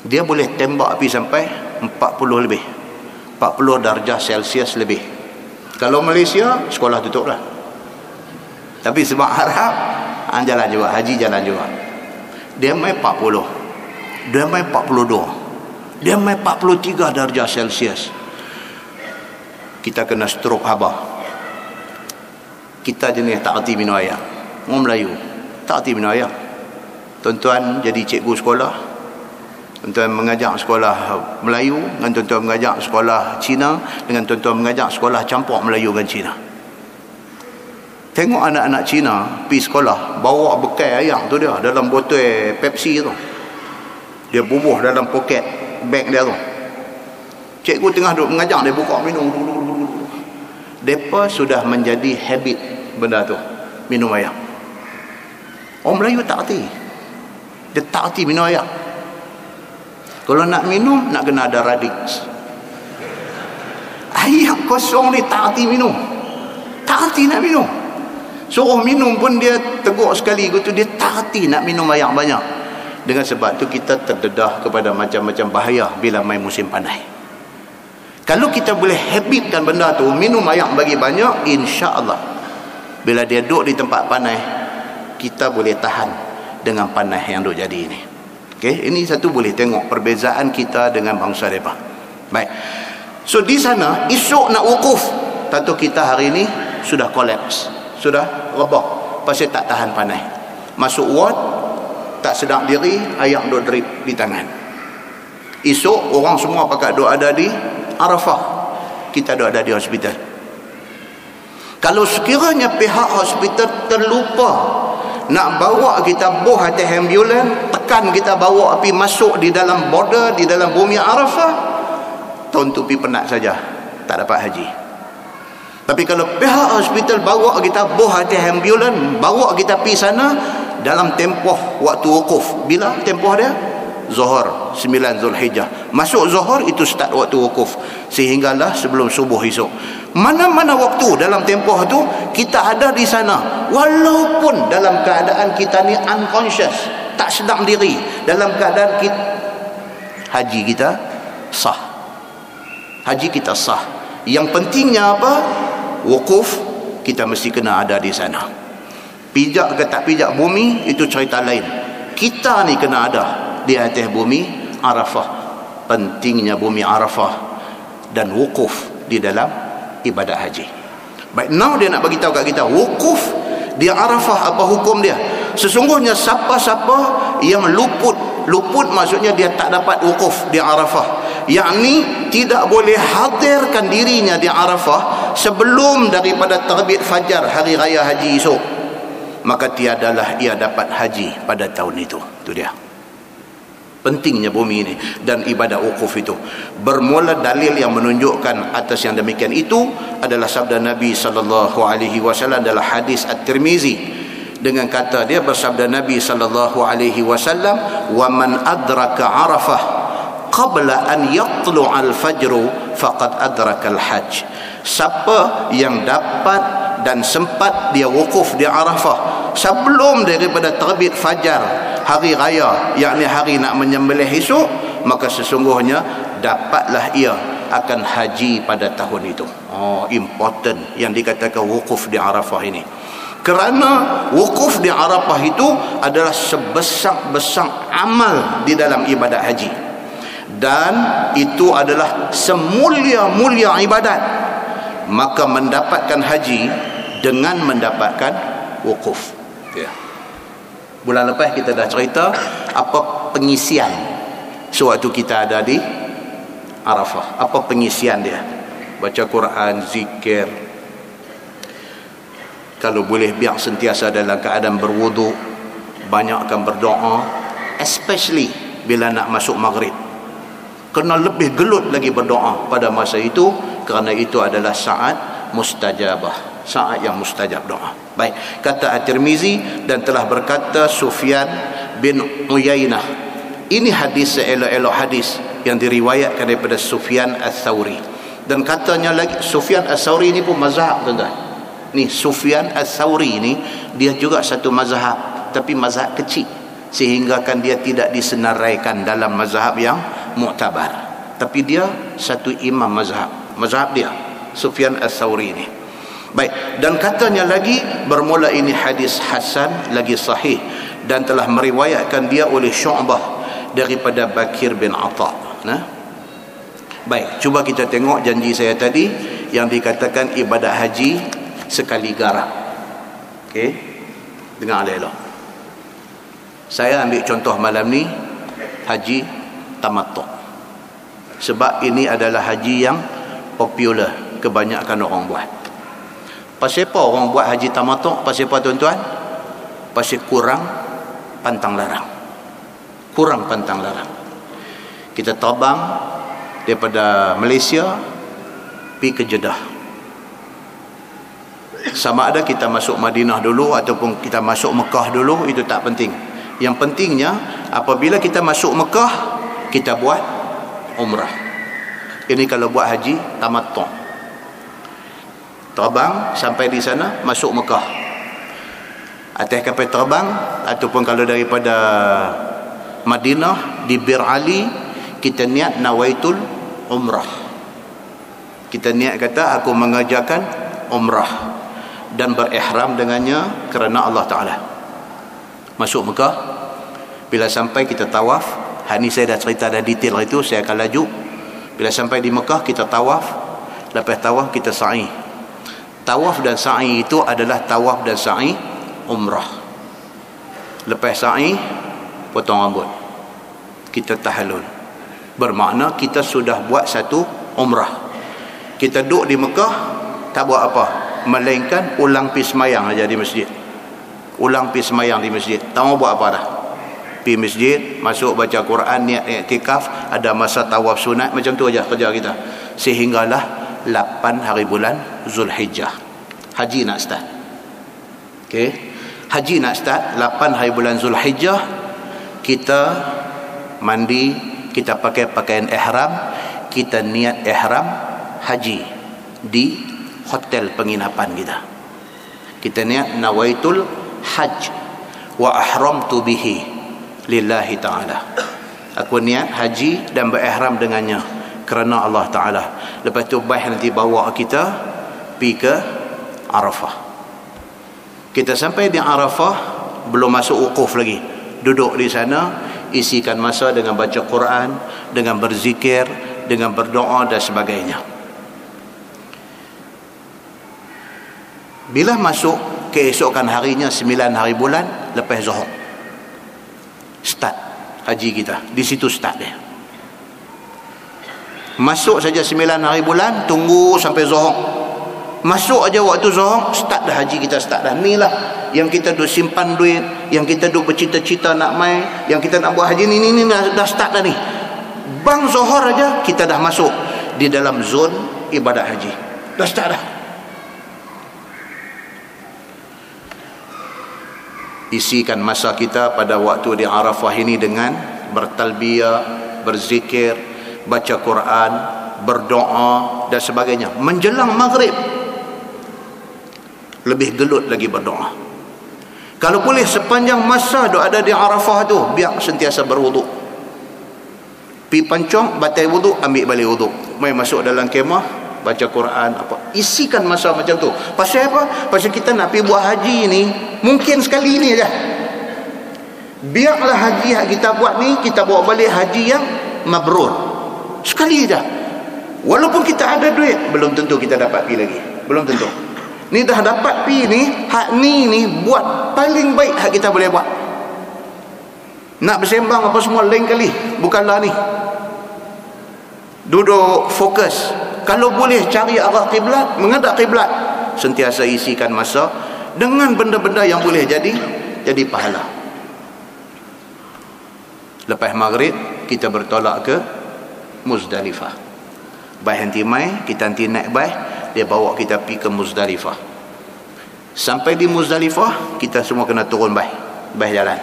Dia boleh tembak api sampai 40 lebih, 40 darjah Celsius lebih. Kalau Malaysia sekolah tutup lah, tapi sebab Arab jalan juga, haji jalan juga. Dia main 40, dia main 42, dia main 43 darjah Celsius. Kita kena stroke habah. Kita jenis tak erti minum air, orang Melayu tak erti minum air. Tuan-tuan jadi cikgu sekolah, tuan-tuan mengajar sekolah Melayu dengan tuan-tuan mengajar sekolah Cina, dengan tuan-tuan mengajar sekolah campur Melayu dan Cina. Tengok anak-anak Cina pergi sekolah bawa bekal air tu dia dalam botol Pepsi tu, dia bubuh dalam poket beg dia tu. Cikgu tengah duduk mengajar, dia buka minum. Depa sudah menjadi habit benda tu, minum air. Orang Melayu tak erti, dia tak erti minum air. Kalau nak minum, nak kena ada radix. Air kosong ni tak erti minum, tak erti nak minum. Suruh minum pun dia tegur sekali gitu, dia tak erti nak minum air banyak. Dengan sebab tu kita terdedah kepada macam-macam bahaya bila main musim panas. Kalau kita boleh habitkan benda tu, minum air bagi banyak, insya-Allah bila dia duduk di tempat panas, kita boleh tahan dengan panas yang duk jadi ini. Okey, ini satu boleh tengok perbezaan kita dengan bangsa mereka. Baik. So di sana esok nak wukuf, tahu kita hari ini sudah collapse, sudah rebah pasal tak tahan panas. Masuk ward tak sedar diri, air duk drip di tangan. Esok orang semua pakat duk ada di Arafah, kita duk ada di hospital. Kalau sekiranya pihak hospital terlupa nak bawa kita buh atas ambulans, tekan kita bawa api masuk di dalam border, di dalam bumi Arafah, tahun tu pergi penat saja, tak dapat haji. Tapi kalau pihak hospital bawa kita buh atas ambulans, bawa kita pergi sana dalam tempoh waktu wukuf, bila tempoh dia? Zuhur 9 Zulhijjah. Masuk Zuhur itu start waktu wukuf, sehinggalah sebelum subuh esok. Mana-mana waktu dalam tempoh tu kita ada di sana, walaupun dalam keadaan kita ni unconscious, tak sedar diri, dalam keadaan kita, haji kita sah. Haji kita sah. Yang pentingnya apa? Wukuf kita mesti kena ada di sana. Pijak ke tak pijak bumi itu cerita lain. Kita ni kena ada di atas bumi Arafah. Pentingnya bumi Arafah dan wukuf di dalam ibadat haji. Baik, now dia nak bagi tahu kat kita wukuf di Arafah apa hukum dia. Sesungguhnya siapa-siapa yang luput maksudnya dia tak dapat wukuf di Arafah, yakni tidak boleh hadirkan dirinya di Arafah sebelum daripada terbit fajar hari raya haji esok, maka tiadalah ia dapat haji pada tahun itu. Itu dia pentingnya bumi ini dan ibadah wukuf itu. Bermula dalil yang menunjukkan atas yang demikian itu adalah sabda Nabi sallallahu alaihi wasallam dalam hadis At-Tirmizi, dengan kata dia, bersabda Nabi sallallahu alaihi wasallam, "Wa man adraka Arafah qabla an yatlu'al fajru faqad adraka al-hajj." Siapa yang dapat dan sempat dia wukuf di Arafah sebelum daripada terbit fajar hari raya, yakni hari nak menyembelih esok, maka sesungguhnya dapatlah ia akan haji pada tahun itu. Important yang dikatakan wukuf di Arafah ini. Kerana wukuf di Arafah itu adalah sebesar-besar amal di dalam ibadat haji. Dan itu adalah semulia-mulia ibadat. Maka mendapatkan haji dengan mendapatkan wukuf. Ya. Bulan lepas kita dah cerita apa pengisian sewaktu kita ada di Arafah. Apa pengisian dia? Baca Quran, zikir. Kalau boleh biar sentiasa dalam keadaan berwuduk, banyakkan berdoa, especially bila nak masuk maghrib. Kena lebih gelut lagi berdoa pada masa itu, kerana itu adalah saat mustajabah, saat yang mustajab doa. Baik, kata At-Tirmizi, dan telah berkata Sufyan bin Uyainah. Ini hadis seelok-elok hadis yang diriwayatkan daripada Sufyan Ats-Tsauri. Dan katanya lagi, Sufyan Ats-Tsauri ini pun mazhab, tuan-tuan. Ni Sufyan Ats-Tsauri ini dia juga satu mazhab, tapi mazhab kecil, sehingga kan dia tidak disenaraikan dalam mazhab yang mu'tabar. Tapi dia satu imam mazhab dia Sufyan Ats-Tsauri ini. Baik, dan katanya lagi bermula ini hadis hasan lagi sahih, dan telah meriwayatkan dia oleh Syu'bah daripada Bakir bin Atha. Baik, cuba kita tengok janji saya tadi yang dikatakan ibadat haji sekali garap. Okey, dengar elok. Saya ambil contoh malam ni haji tamattu', sebab ini adalah haji yang popular, kebanyakan orang buat. Pasal apa orang buat haji tamattu'? Pasal apa, tuan-tuan? Pasal kurang pantang larang. Kurang pantang larang. Kita terbang daripada Malaysia pergi ke Jeddah. Sama ada kita masuk Madinah dulu ataupun kita masuk Mekah dulu, itu tak penting. Yang pentingnya apabila kita masuk Mekah, kita buat umrah. Ini kalau buat haji tamattu'. Terbang sampai di sana, masuk Mekah. Atas kapal terbang, ataupun kalau daripada Madinah di Bir Ali, kita niat nawaitul umrah. Kita niat kata aku mengerjakan umrah dan berihram dengannya kerana Allah Ta'ala. Masuk Mekah, bila sampai kita tawaf. Hari ni saya dah cerita dah detail itu, saya akan laju. Bila sampai di Mekah kita tawaf, lepas tawaf kita sa'i. Tawaf dan sa'i itu adalah tawaf dan sa'i umrah. Lepas sa'i, potong rambut, kita tahallul. Bermakna kita sudah buat satu umrah. Kita duduk di Mekah, tak buat apa, melainkan ulang pergi semayang aja di masjid. Ulang pergi semayang di masjid. Tak mau buat apa dah. Pergi masjid, masuk baca Quran, niat iktikaf, ada masa tawaf sunat, macam tu aja kerja kita. Sehinggalah 8 hari bulan Zulhijjah. Haji nak start. Okey. Haji nak start 8 hari bulan Zulhijjah. Kita mandi, kita pakai pakaian ihram, kita niat ihram haji di hotel penginapan kita. Kita niat nawaitul hajj wa ahramtu bihi lillahi ta'ala. Aku niat haji dan berihram dengannya kerana Allah Ta'ala. Lepas tu baik nanti bawa kita pergi ke Arafah. Kita sampai di Arafah, belum masuk wukuf lagi, duduk di sana, isikan masa dengan baca Quran, dengan berzikir, dengan berdoa dan sebagainya. Bila masuk keesokan harinya 9 hari bulan lepas Zuhur, start haji kita. Di situ start dia. Masuk saja 9 hari bulan, tunggu sampai Zuhur. Masuk aja waktu Zuhur, start dah haji kita, start dah. Inilah yang kita duk simpan duit, yang kita duk bercita-cita nak mai, yang kita nak buat haji ni dah start dah ni. Bang Zuhur aja kita dah masuk di dalam zon ibadat haji. Dah start dah. Isikan masa kita pada waktu di Arafah ini dengan bertalbiyah, berzikir, baca Quran, berdoa dan sebagainya. Menjelang maghrib lebih gelut lagi berdoa. Kalau boleh sepanjang masa duk ada di Arafah tu, biar sentiasa berwuduk. Pi pancong, batal wuduk, ambil balik wuduk. mai masuk dalam kemah, baca Quran apa. Isikan masa macam tu. Pasal apa? Pasal kita nak pergi buat haji ni mungkin sekali ni aja. Biarlah haji yang kita buat ni, kita bawa balik haji yang mabrur. Sekali aja. Walaupun kita ada duit, belum tentu kita dapat pergi lagi. Belum tentu. Ni dah dapat pergi ni, hak ni buat paling baik hak kita boleh buat. Nak bersembang apa semua lain kali, bukanlah ni. Duduk fokus. Kalau boleh cari arah kiblat, menghadap kiblat. Sentiasa isikan masa dengan benda-benda yang boleh jadi pahala. Lepas maghrib kita bertolak ke Muzdalifah. Baik nanti mai, kita nanti naik baik, dia bawa kita pergi ke Muzdalifah. Sampai di Muzdalifah, kita semua kena turun baik jalan.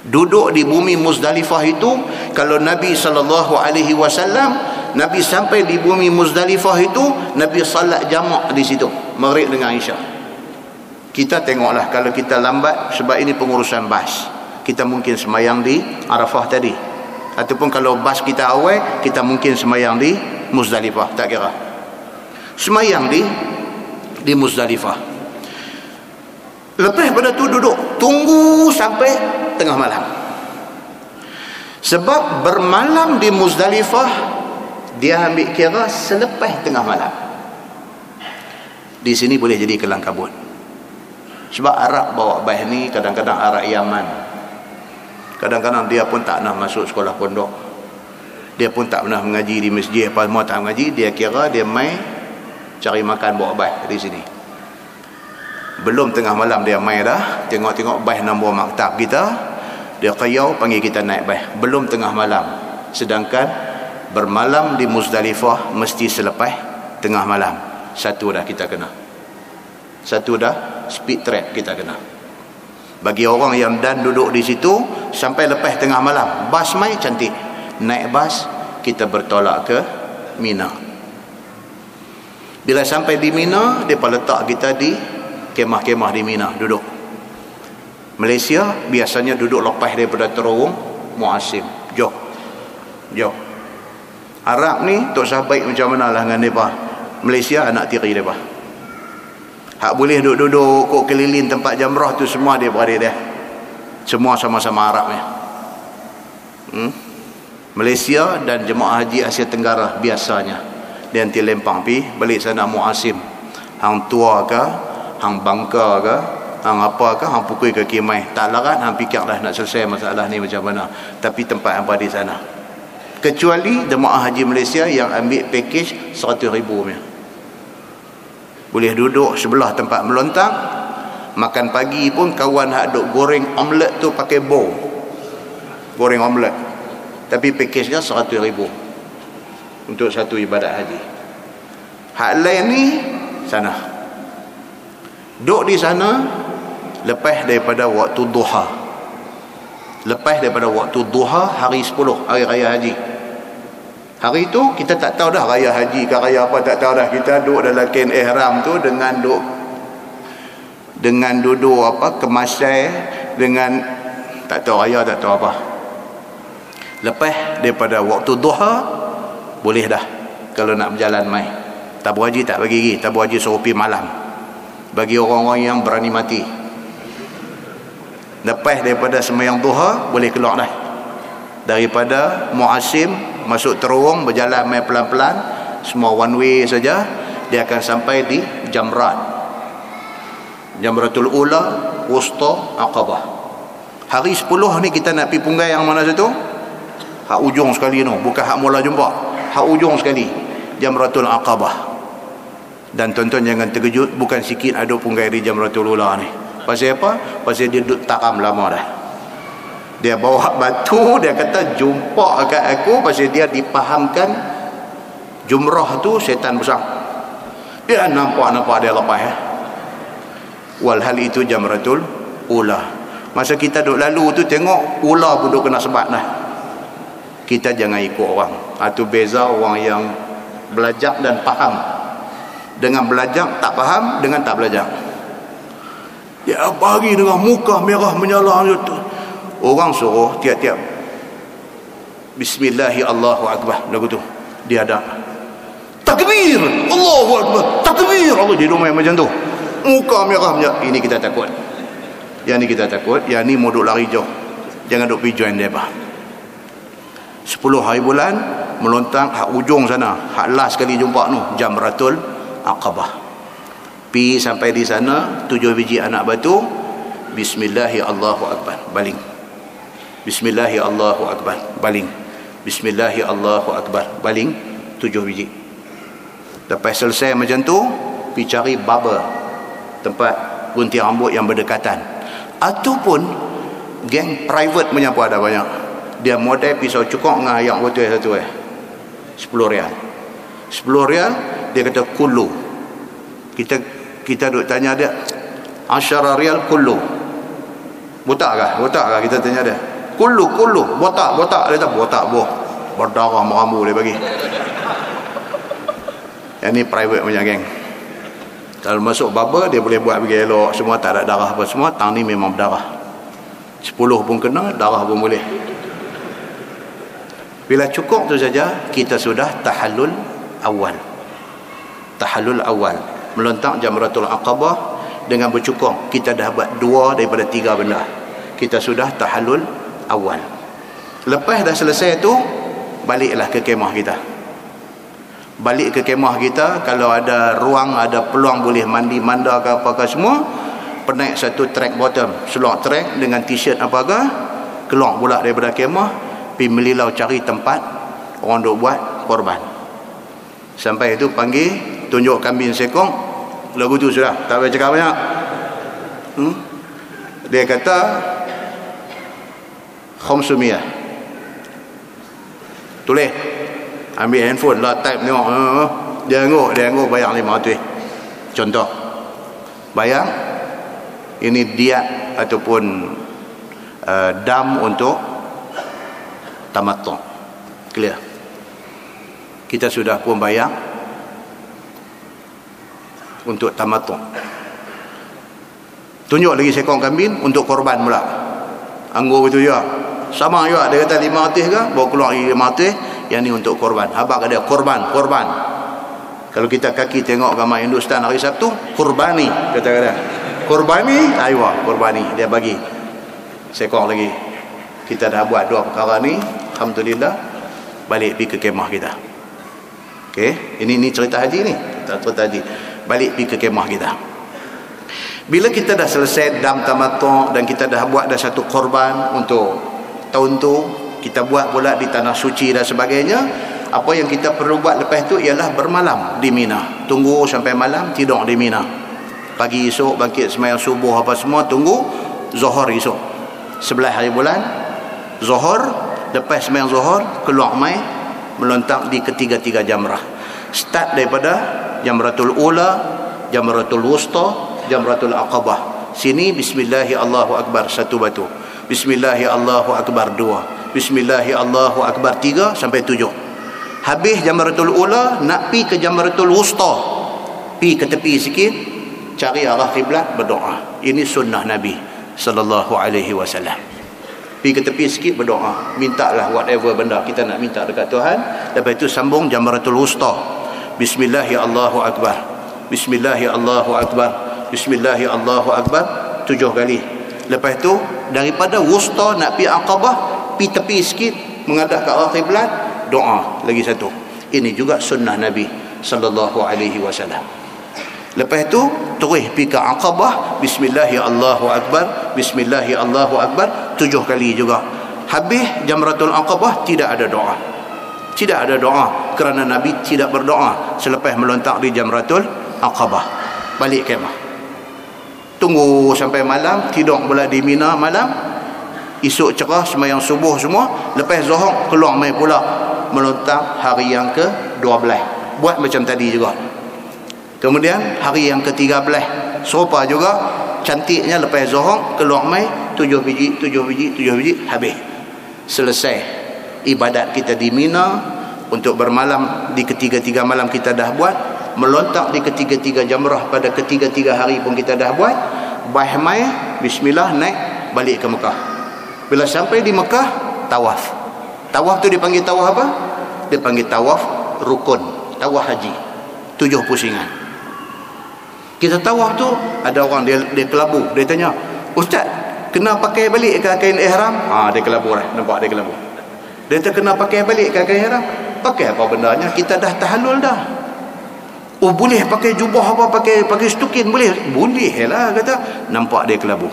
Duduk di bumi Muzdalifah itu, kalau Nabi SAW, Nabi sampai di bumi Muzdalifah itu, Nabi salat jamak di situ, maghrib dengan Isyak. Kita tengoklah, kalau kita lambat, sebab ini pengurusan bas, kita mungkin semayang di Arafah tadi, ataupun kalau bas kita awal, kita mungkin semayang di Muzdalifah, tak kira. Semayang di Muzdalifah. Lepas pada tu duduk tunggu sampai tengah malam. Sebab bermalam di Muzdalifah dia ambil kira selepas tengah malam. Di sini boleh jadi kelang kabut. Sebab Arab bawa baih ni kadang-kadang Arab Yaman. Kadang-kadang dia pun tak nak masuk sekolah pondok. Dia pun tak pernah mengaji di masjid apa semua, tak mengaji, dia kira dia mai cari makan bawa baih di sini. Belum tengah malam dia mai dah, tengok-tengok baih nombor maktab kita, dia qayau panggil kita naik baih. Belum tengah malam. Sedangkan bermalam di Muzdalifah mesti selepas tengah malam. Satu dah kita kena. Satu dah speed trap kita kena. Bagi orang yang dan duduk di situ sampai lepas tengah malam, bas mai cantik. Naik bas kita bertolak ke Mina. Bila sampai di Mina, depa letak kita di kemah-kemah di Mina, duduk. Malaysia biasanya duduk lepas daripada terowong Muasim, jauh. Arab ni tak sahabat macam mana lah dengan mereka. Malaysia anak tiri mereka. Hak boleh duduk-duduk kok keliling tempat jamrah tu semua dia beradik dia. Semua sama-sama Arab ni. Malaysia dan jemaah haji Asia Tenggara biasanya dia nanti lempang pi balik sana Muasim. Hang tua ke, hang bangka ke, hang apa ke, hang pukul ke Kimai, tak larat hang fikirlah nak selesai masalah ni macam mana. Tapi tempat hangpa di sana. Kecuali jemaah haji Malaysia yang ambil package 100,000 punya. Boleh duduk sebelah tempat melontang, makan pagi pun kawan hak duk goreng omelet tu pakai bowl. Goreng omelet. Tapi package-nya 100,000 untuk satu ibadat haji. Hak lain ni sana. Duduk di sana lepas daripada waktu duha. Lepas daripada waktu duha hari 10 hari raya haji. Hari itu kita tak tahu dah raya haji ke raya apa, tak tahu dah. Kita duduk dalam kain ihram tu dengan duduk apa kemasai dengan tak tahu raya tak tahu apa. Lepas daripada waktu duha boleh dah kalau nak berjalan mai. Tabu haji tak bagi pergi, tabu haji suruh pergi malam. Bagi orang-orang yang berani mati. Lepas daripada sembahyang duha boleh keluar dah. Daripada Muasim masuk terowong berjalan mai pelan-pelan, semua one way saja, dia akan sampai di Jamrat. Jamratul Ula, Wusta, Aqabah. Hari 10 ni kita nak pergi punggai yang mana satu? Hak ujung sekali tu, bukan hak mula jumpa. Hak ujung sekali, Jamratul Aqabah. Dan tuan-tuan jangan terkejut, bukan sikit ada punggai di Jamratul Ula ni. Pasal apa? Pasal dia duduk takam lama dah. Dia bawa batu, dia kata jumpa kat aku, pasal dia dipahamkan jumrah tu setan besar. Dia nampak dia lepas walhal itu Jamratul Ula. Masa kita duduk lalu tu tengok ula pun duduk kena sebat dah. Kita jangan ikut orang. Itu beza orang yang belajar dan faham dengan belajar tak faham dengan tak belajar. Dia bagi dengan muka merah menyala. Orang suruh tiap-tiap Bismillahi Allahu Akbar lagu tu. dia ada takbir, Allahu Akbar, takbir, Allah dia main macam tu, muka merah. Ini kita takut, yang ni kita takut, yang ni mau duk lari jauh, jangan duk pergi join dia bah. 10 hari bulan melontang hak ujung sana, hak last sekali jumpa tu Jamratul Aqabah. Pi sampai di sana 7 biji anak batu, bismillahi Allahu Akbar, baling, bismillahi Allahu Akbar, baling, bismillahi Allahu Akbar, baling, 7 biji. Lepas selesai macam tu, pi cari barber, tempat gunting rambut yang berdekatan, ataupun geng private punya pun ada banyak. Dia model pisau cukur dengan ayam botol satu 10 rial. 10 rial dia kata kullu. Kita duk tanya dia 10 rial kullu. Botak kah kita tanya dia. Kullu botak dia kata botak boh. Berdarah meramu dia bagi. Yang ni private punya geng. Kalau masuk barber dia boleh buat bagi elok, semua tak ada darah apa semua. Tang ni memang berdarah. 10 pun kena, darah pun boleh. Bila cukup tu saja, kita sudah tahallul awal. Tahallul awal, melontak Jamratul Aqabah dengan bercukur. Kita dah buat 2 daripada 3 benda. Kita sudah tahallul awal. Lepas dah selesai tu, baliklah ke kemah kita. Balik ke kemah kita, kalau ada ruang, ada peluang boleh mandi manda ke apa ke semua, penaik satu track bottom, selok track dengan t-shirt apa ke, keluar pula daripada kemah, pergi melilau cari tempat orang duk buat korban. Sampai itu panggil, tunjuk kambing sekong, lagu tu sudah, tak payah cakap banyak. Dia kata khamsumiyah, tulis, ambil handphone lah, type tengok, dia angguk bayar 500. Contoh, bayar ini diat ataupun dam untuk tamattu. Clear? Kita sudah pun bayar untuk tamattu. Tunjuk lagi sekong kambing untuk korban pula. Anggur itu juga sama juga, dia kata 500 ke, bawa keluar 500, yang ni untuk korban. Habaq dia korban. Kalau kita kaki tengok gambar Hindustan hari Sabtu, kurbani kata kurbani, aywa kurbani, dia bagi sekong lagi. Kita dah buat 2 perkara ni, alhamdulillah, balik pergi ke kemah kita. Okey, ini cerita haji ni, cerita haji. Balik pergi ke kemah kita. Bila kita dah selesai dam tamattu dan kita dah buat dah satu korban untuk tahun tu, kita buat pula di tanah suci dan sebagainya. Apa yang kita perlu buat lepas tu ialah bermalam di Mina. Tunggu sampai malam, tidur di Mina. Pagi esok bangkit sembahyang subuh apa semua, tunggu Zuhur esok. 11 hari bulan Zuhur, lepas sembahyang Zuhur keluar mai melontak di ketiga-tiga jamrah. Start daripada Jamratul Ula, Jamratul Wusta, Jamratul Aqabah. Sini bismillahi Allahu Akbar 1 batu. Bismillahi Allahu Akbar 2. Bismillahi Allahu Akbar 3 sampai 7. Habis Jamratul Ula, nak pi ke Jamratul Wusta. Pi ke tepi sikit, cari arah kiblat, berdoa. Ini sunnah Nabi sallallahu alaihi wasallam. Pi ke tepi sikit, berdoa, mintalah whatever benda kita nak minta dekat Tuhan. Lepas itu sambung Jamratul Wusta. Bismillahi Allahu Akbar, Bismillahi Allahu Akbar, Bismillahi Allahu Akbar 7 kali. Lepas tu daripada Wusta nak pi Aqabah, pi tepi sikit menghadap ke arah kiblat, doa lagi 1. Ini juga sunnah Nabi sallallahu alaihi wasallam. Lepas tu terus pi ke Aqabah, Bismillahi Allahu Akbar, Bismillahi Allahu Akbar 7 kali juga. Habis Jamratul Aqabah tidak ada doa. Tidak ada doa kerana Nabi tidak berdoa selepas melontak di Jamratul Aqabah. Balik kemah. Tunggu sampai malam, tidur pula di Mina malam. Esok cerah sembahyang subuh semua, lepas Zuhur keluar mai pula melontak hari yang ke-12. Buat macam tadi juga. Kemudian hari yang ke-13 serupa juga, cantiknya lepas Zuhur keluar mai 7 biji habis. Selesai ibadat kita di Mina. Untuk bermalam di ketiga-tiga malam kita dah buat, melontak di ketiga-tiga jamrah pada ketiga-tiga hari pun kita dah buat. Mai bismillah, naik balik ke Mekah. Bila sampai di Mekah, tawaf. Tawaf tu dipanggil tawaf apa? Dipanggil tawaf rukun, tawaf haji 7 pusingan. Kita tawaf tu ada orang dia kelabu, dia tanya, "Ustaz, kena pakai balik ke kain ihram?" Dia kelabu dah, nampak dia kelabu. Dia kata, "Kena pakai balik ke kain ihram?" Pakai apa bendanya? Kita dah tahallul dah. Oh, boleh pakai jubah apa, pakai stukin boleh? Boleh lah, kata. Nampak dia kelabu.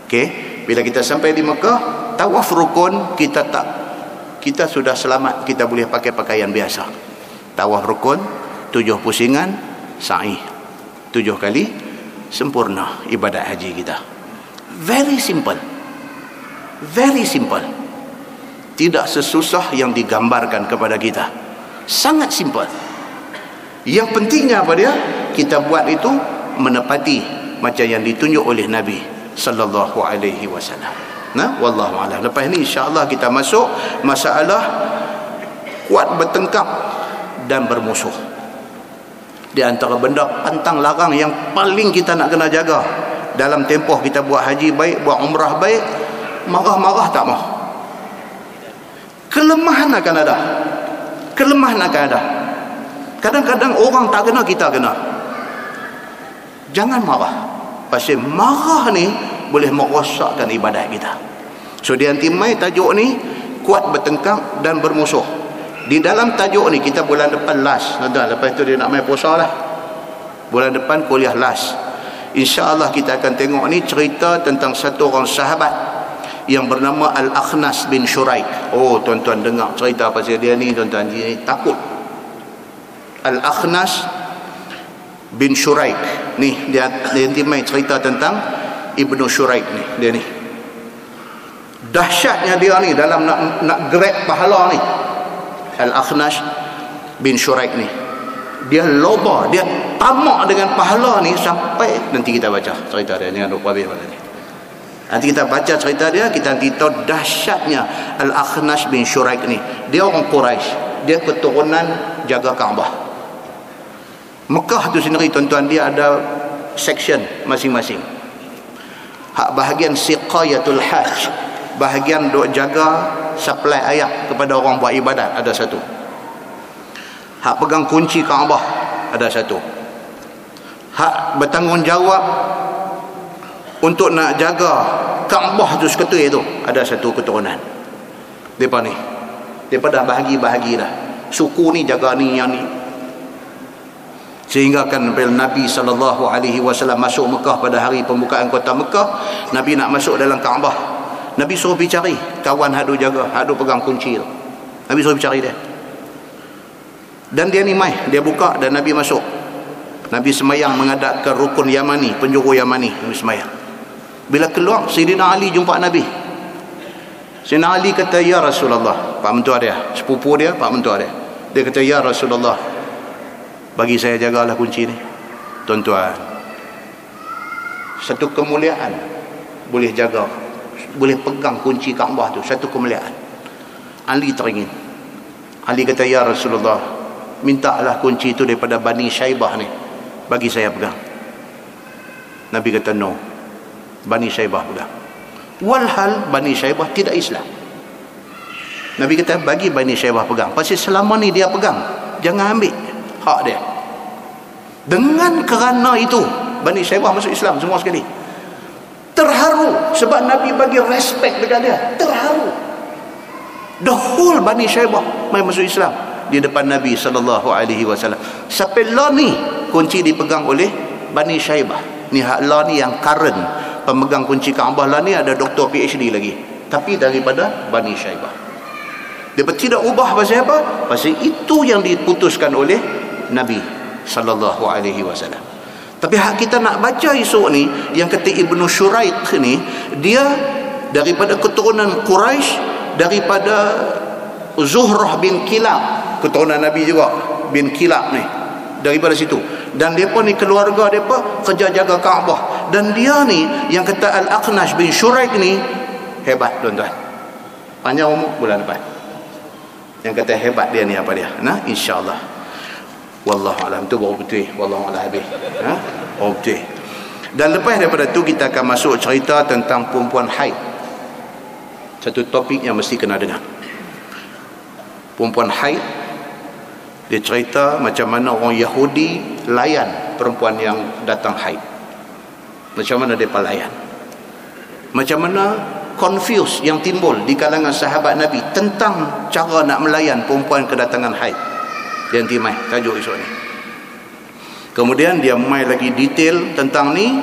Okey, bila kita sampai di Mekah, tawaf rukun kita sudah selamat, kita boleh pakai pakaian biasa. Tawaf rukun 7 pusingan, sa'i 7 kali, sempurna ibadat haji kita. Very simple. Very simple. Tidak sesusah yang digambarkan kepada kita. Sangat simple. Yang pentingnya apa dia? Kita buat itu menepati macam yang ditunjuk oleh Nabi sallallahu alaihi wasallam. Nah, wallahu a'lam. Lepas ni insya-Allah kita masuk masalah kuat bertengkar dan bermusuh. Di antara benda pantang larang yang paling kita nak kena jaga dalam tempoh kita buat haji baik, buat umrah baik, marah-marah tak mau. Kelemahan akan ada. Kelemahan akan ada. Kadang-kadang orang tak kena, kita kena. Jangan marah. Pasal marah ni boleh merosakkan ibadat kita. So dia antimai tajuk ni kuat bertengkar dan bermusuh. Di dalam tajuk ni kita bulan depan last, tuan-tuan. Lepas tu dia nak main puasa lah. Bulan depan kuliah last. InsyaAllah kita akan tengok ni cerita tentang satu orang sahabat yang bernama Al-Akhnas bin Shuraik. Oh, tuan-tuan dengar cerita pasal dia ni, tuan-tuan, dia ni takut. Al-Akhnas bin Shuraik ni dia intimai cerita tentang Ibnu Shuraik ni, dia ni. Dahsyatnya dia ni dalam nak grab pahala ni. Al-Akhnas bin Shuraik ni, dia loba, dia tamak dengan pahala ni sampai nanti kita baca cerita dia. Jangan lupa habis pada ni. Nanti kita baca cerita dia, kita nanti tahu dahsyatnya Al-Akhnas bin Shuraik ni. Dia orang Quraisy, dia keturunan jaga Kaabah. Mekah tu sendiri, tuan-tuan, dia ada section masing-masing. Hak bahagian siqayatul hajj, bahagian duk jaga supply air kepada orang buat ibadat, ada satu. Hak pegang kunci Kaabah, ada satu. Hak bertanggungjawab untuk nak jaga Kaabah tu seketui tu, ada satu keturunan. Depa ni, depa dah bahagi-bahagi dah. Suku ni jaga ni, yang ni. Sehingga kan bila Nabi SAW masuk Mekah pada hari pembukaan kota Mekah, Nabi nak masuk dalam Kaabah, Nabi suruh pergi cari kawan hadu jaga, hadu pegang kunci tu. Nabi suruh pergi cari dia. Dan dia ni mai, dia buka dan Nabi masuk. Nabi semayang menghadap ke rukun Yamani, penjuru Yamani. Nabi semayang. Bila keluar, Sayyidina Ali jumpa Nabi. Sayyidina Ali kata, "Ya Rasulullah," pak mentua dia, sepupu dia, pak mentua dia. Dia kata, "Ya Rasulullah, bagi saya jagalah kunci ni." Tuan-tuan, satu kemuliaan boleh jaga, boleh pegang kunci Kaabah tu, satu kemuliaan. Ali teringin. Ali kata, "Ya Rasulullah, mintalah kunci tu daripada Bani Syaibah ni, bagi saya pegang." Nabi kata, "No, Bani Syaibah pegang." Walhal Bani Syaibah tidak Islam. Nabi kata, "Bagi Bani Syaibah pegang, pasal selama ni dia pegang, jangan ambil hak dia." Dengan kerana itu Bani Syaibah masuk Islam semua sekali. Terharu sebab Nabi bagi respect dekat dia. Terharu. The whole Bani Syaibah mai masuk Islam di depan Nabi SAW. Sampai lah ni kunci dipegang oleh Bani Syaibah. Ni hak lah ni yang current pemegang kunci Kaabah lah ni ada doktor PhD lagi, tapi daripada Bani Syaibah. Dia tidak ubah pasal apa? Pasal itu yang diputuskan oleh Nabi SAW. Tapi hak kita nak baca esok ni, yang kata Ibnu Shuraik ni, dia daripada keturunan Quraisy, daripada Zuhrah bin Kilab, keturunan Nabi juga, bin Kilab ni, daripada situ. Dan mereka ni keluarga mereka kerja jaga Kaabah. Dan dia ni yang kata Al-Akhnas bin Shuraik ni hebat, tuan-tuan. Panjang umur bulan depan. Yang kata hebat dia ni apa dia? Nah, insya-Allah. Wallahu a'lam, tu baru betul. Wallahu a'lam habis. Oh betul. Dan lepas daripada tu kita akan masuk cerita tentang perempuan haid. Satu topik yang mesti kena dengar. Perempuan haid Dia cerita macam mana orang Yahudi layan perempuan yang datang haid. Macam mana mereka layan. Macam mana confuse yang timbul di kalangan sahabat Nabi tentang cara nak melayan perempuan kedatangan haid. Dia nanti mai tajuk esok ni. Kemudian dia mai lagi detail tentang ni,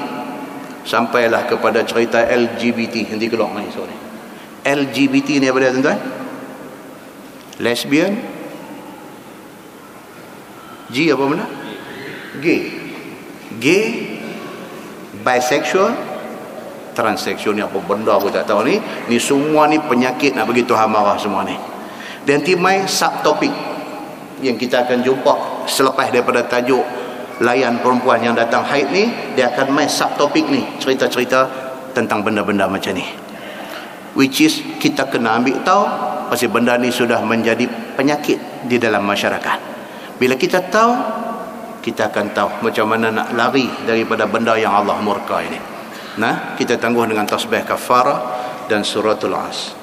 sampailah kepada cerita LGBT. Nanti keluar mai esok ni. LGBT ni apa dia tuan-tuan? Lesbian, G apa benda? Gay, bisexual, transseksual. Ni apa benda aku tak tahu ni. Ni semua ni penyakit nak bagi Tuhan marah semua ni. Dan timai subtopik yang kita akan jumpa selepas daripada tajuk layan perempuan yang datang haid ni, dia akan main subtopik ni, cerita-cerita tentang benda-benda macam ni, which is kita kena ambil tahu pasal benda ni sudah menjadi penyakit di dalam masyarakat. Bila kita tahu, kita akan tahu macam mana nak lari daripada benda yang Allah murka ini. Nah, kita tangguh dengan tasbih kafarah dan suratul As.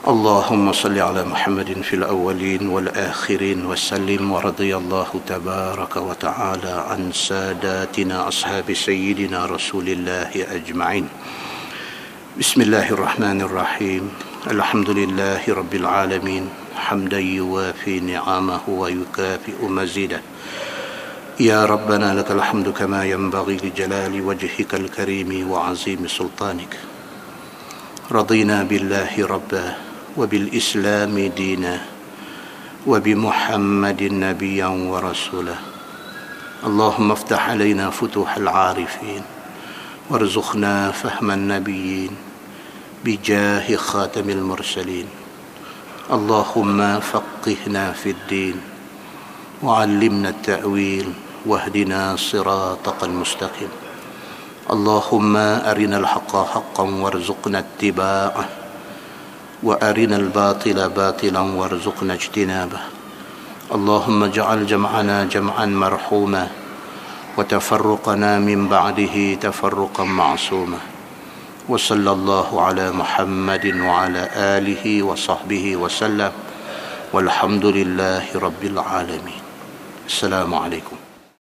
اللهم صل على محمد في الأولين والآخرين وسلم ورضي الله تبارك وتعالى عن ساداتنا أصحاب سيدنا رسول الله أجمعين. بسم الله الرحمن الرحيم. الحمد لله رب العالمين حمدا يوافي نعمه ويكافئ مزيده. يا ربنا لك الحمد كما ينبغي لجلال وجهك الكريم وعظيم سلطانك. رضينا بالله ربا وبالإسلام دينا وبمحمد نبيا ورسولا. اللهم افتح علينا فتوح العارفين وارزقنا فهم النبيين بجاه خاتم المرسلين. اللهم فقهنا في الدين وعلمنا التأويل واهدنا صراطك المستقيم. اللهم أرنا الحق حقا وارزقنا اتباعه وأرنا الباطل باطلا وارزقنا اجتنابه. اللهم اجعل جمعنا جمعا مرحوما وتفرقنا من بعده تفرقا معصوما. وصلى الله على محمد وعلى آله وصحبه وسلم والحمد لله رب العالمين. السلام عليكم.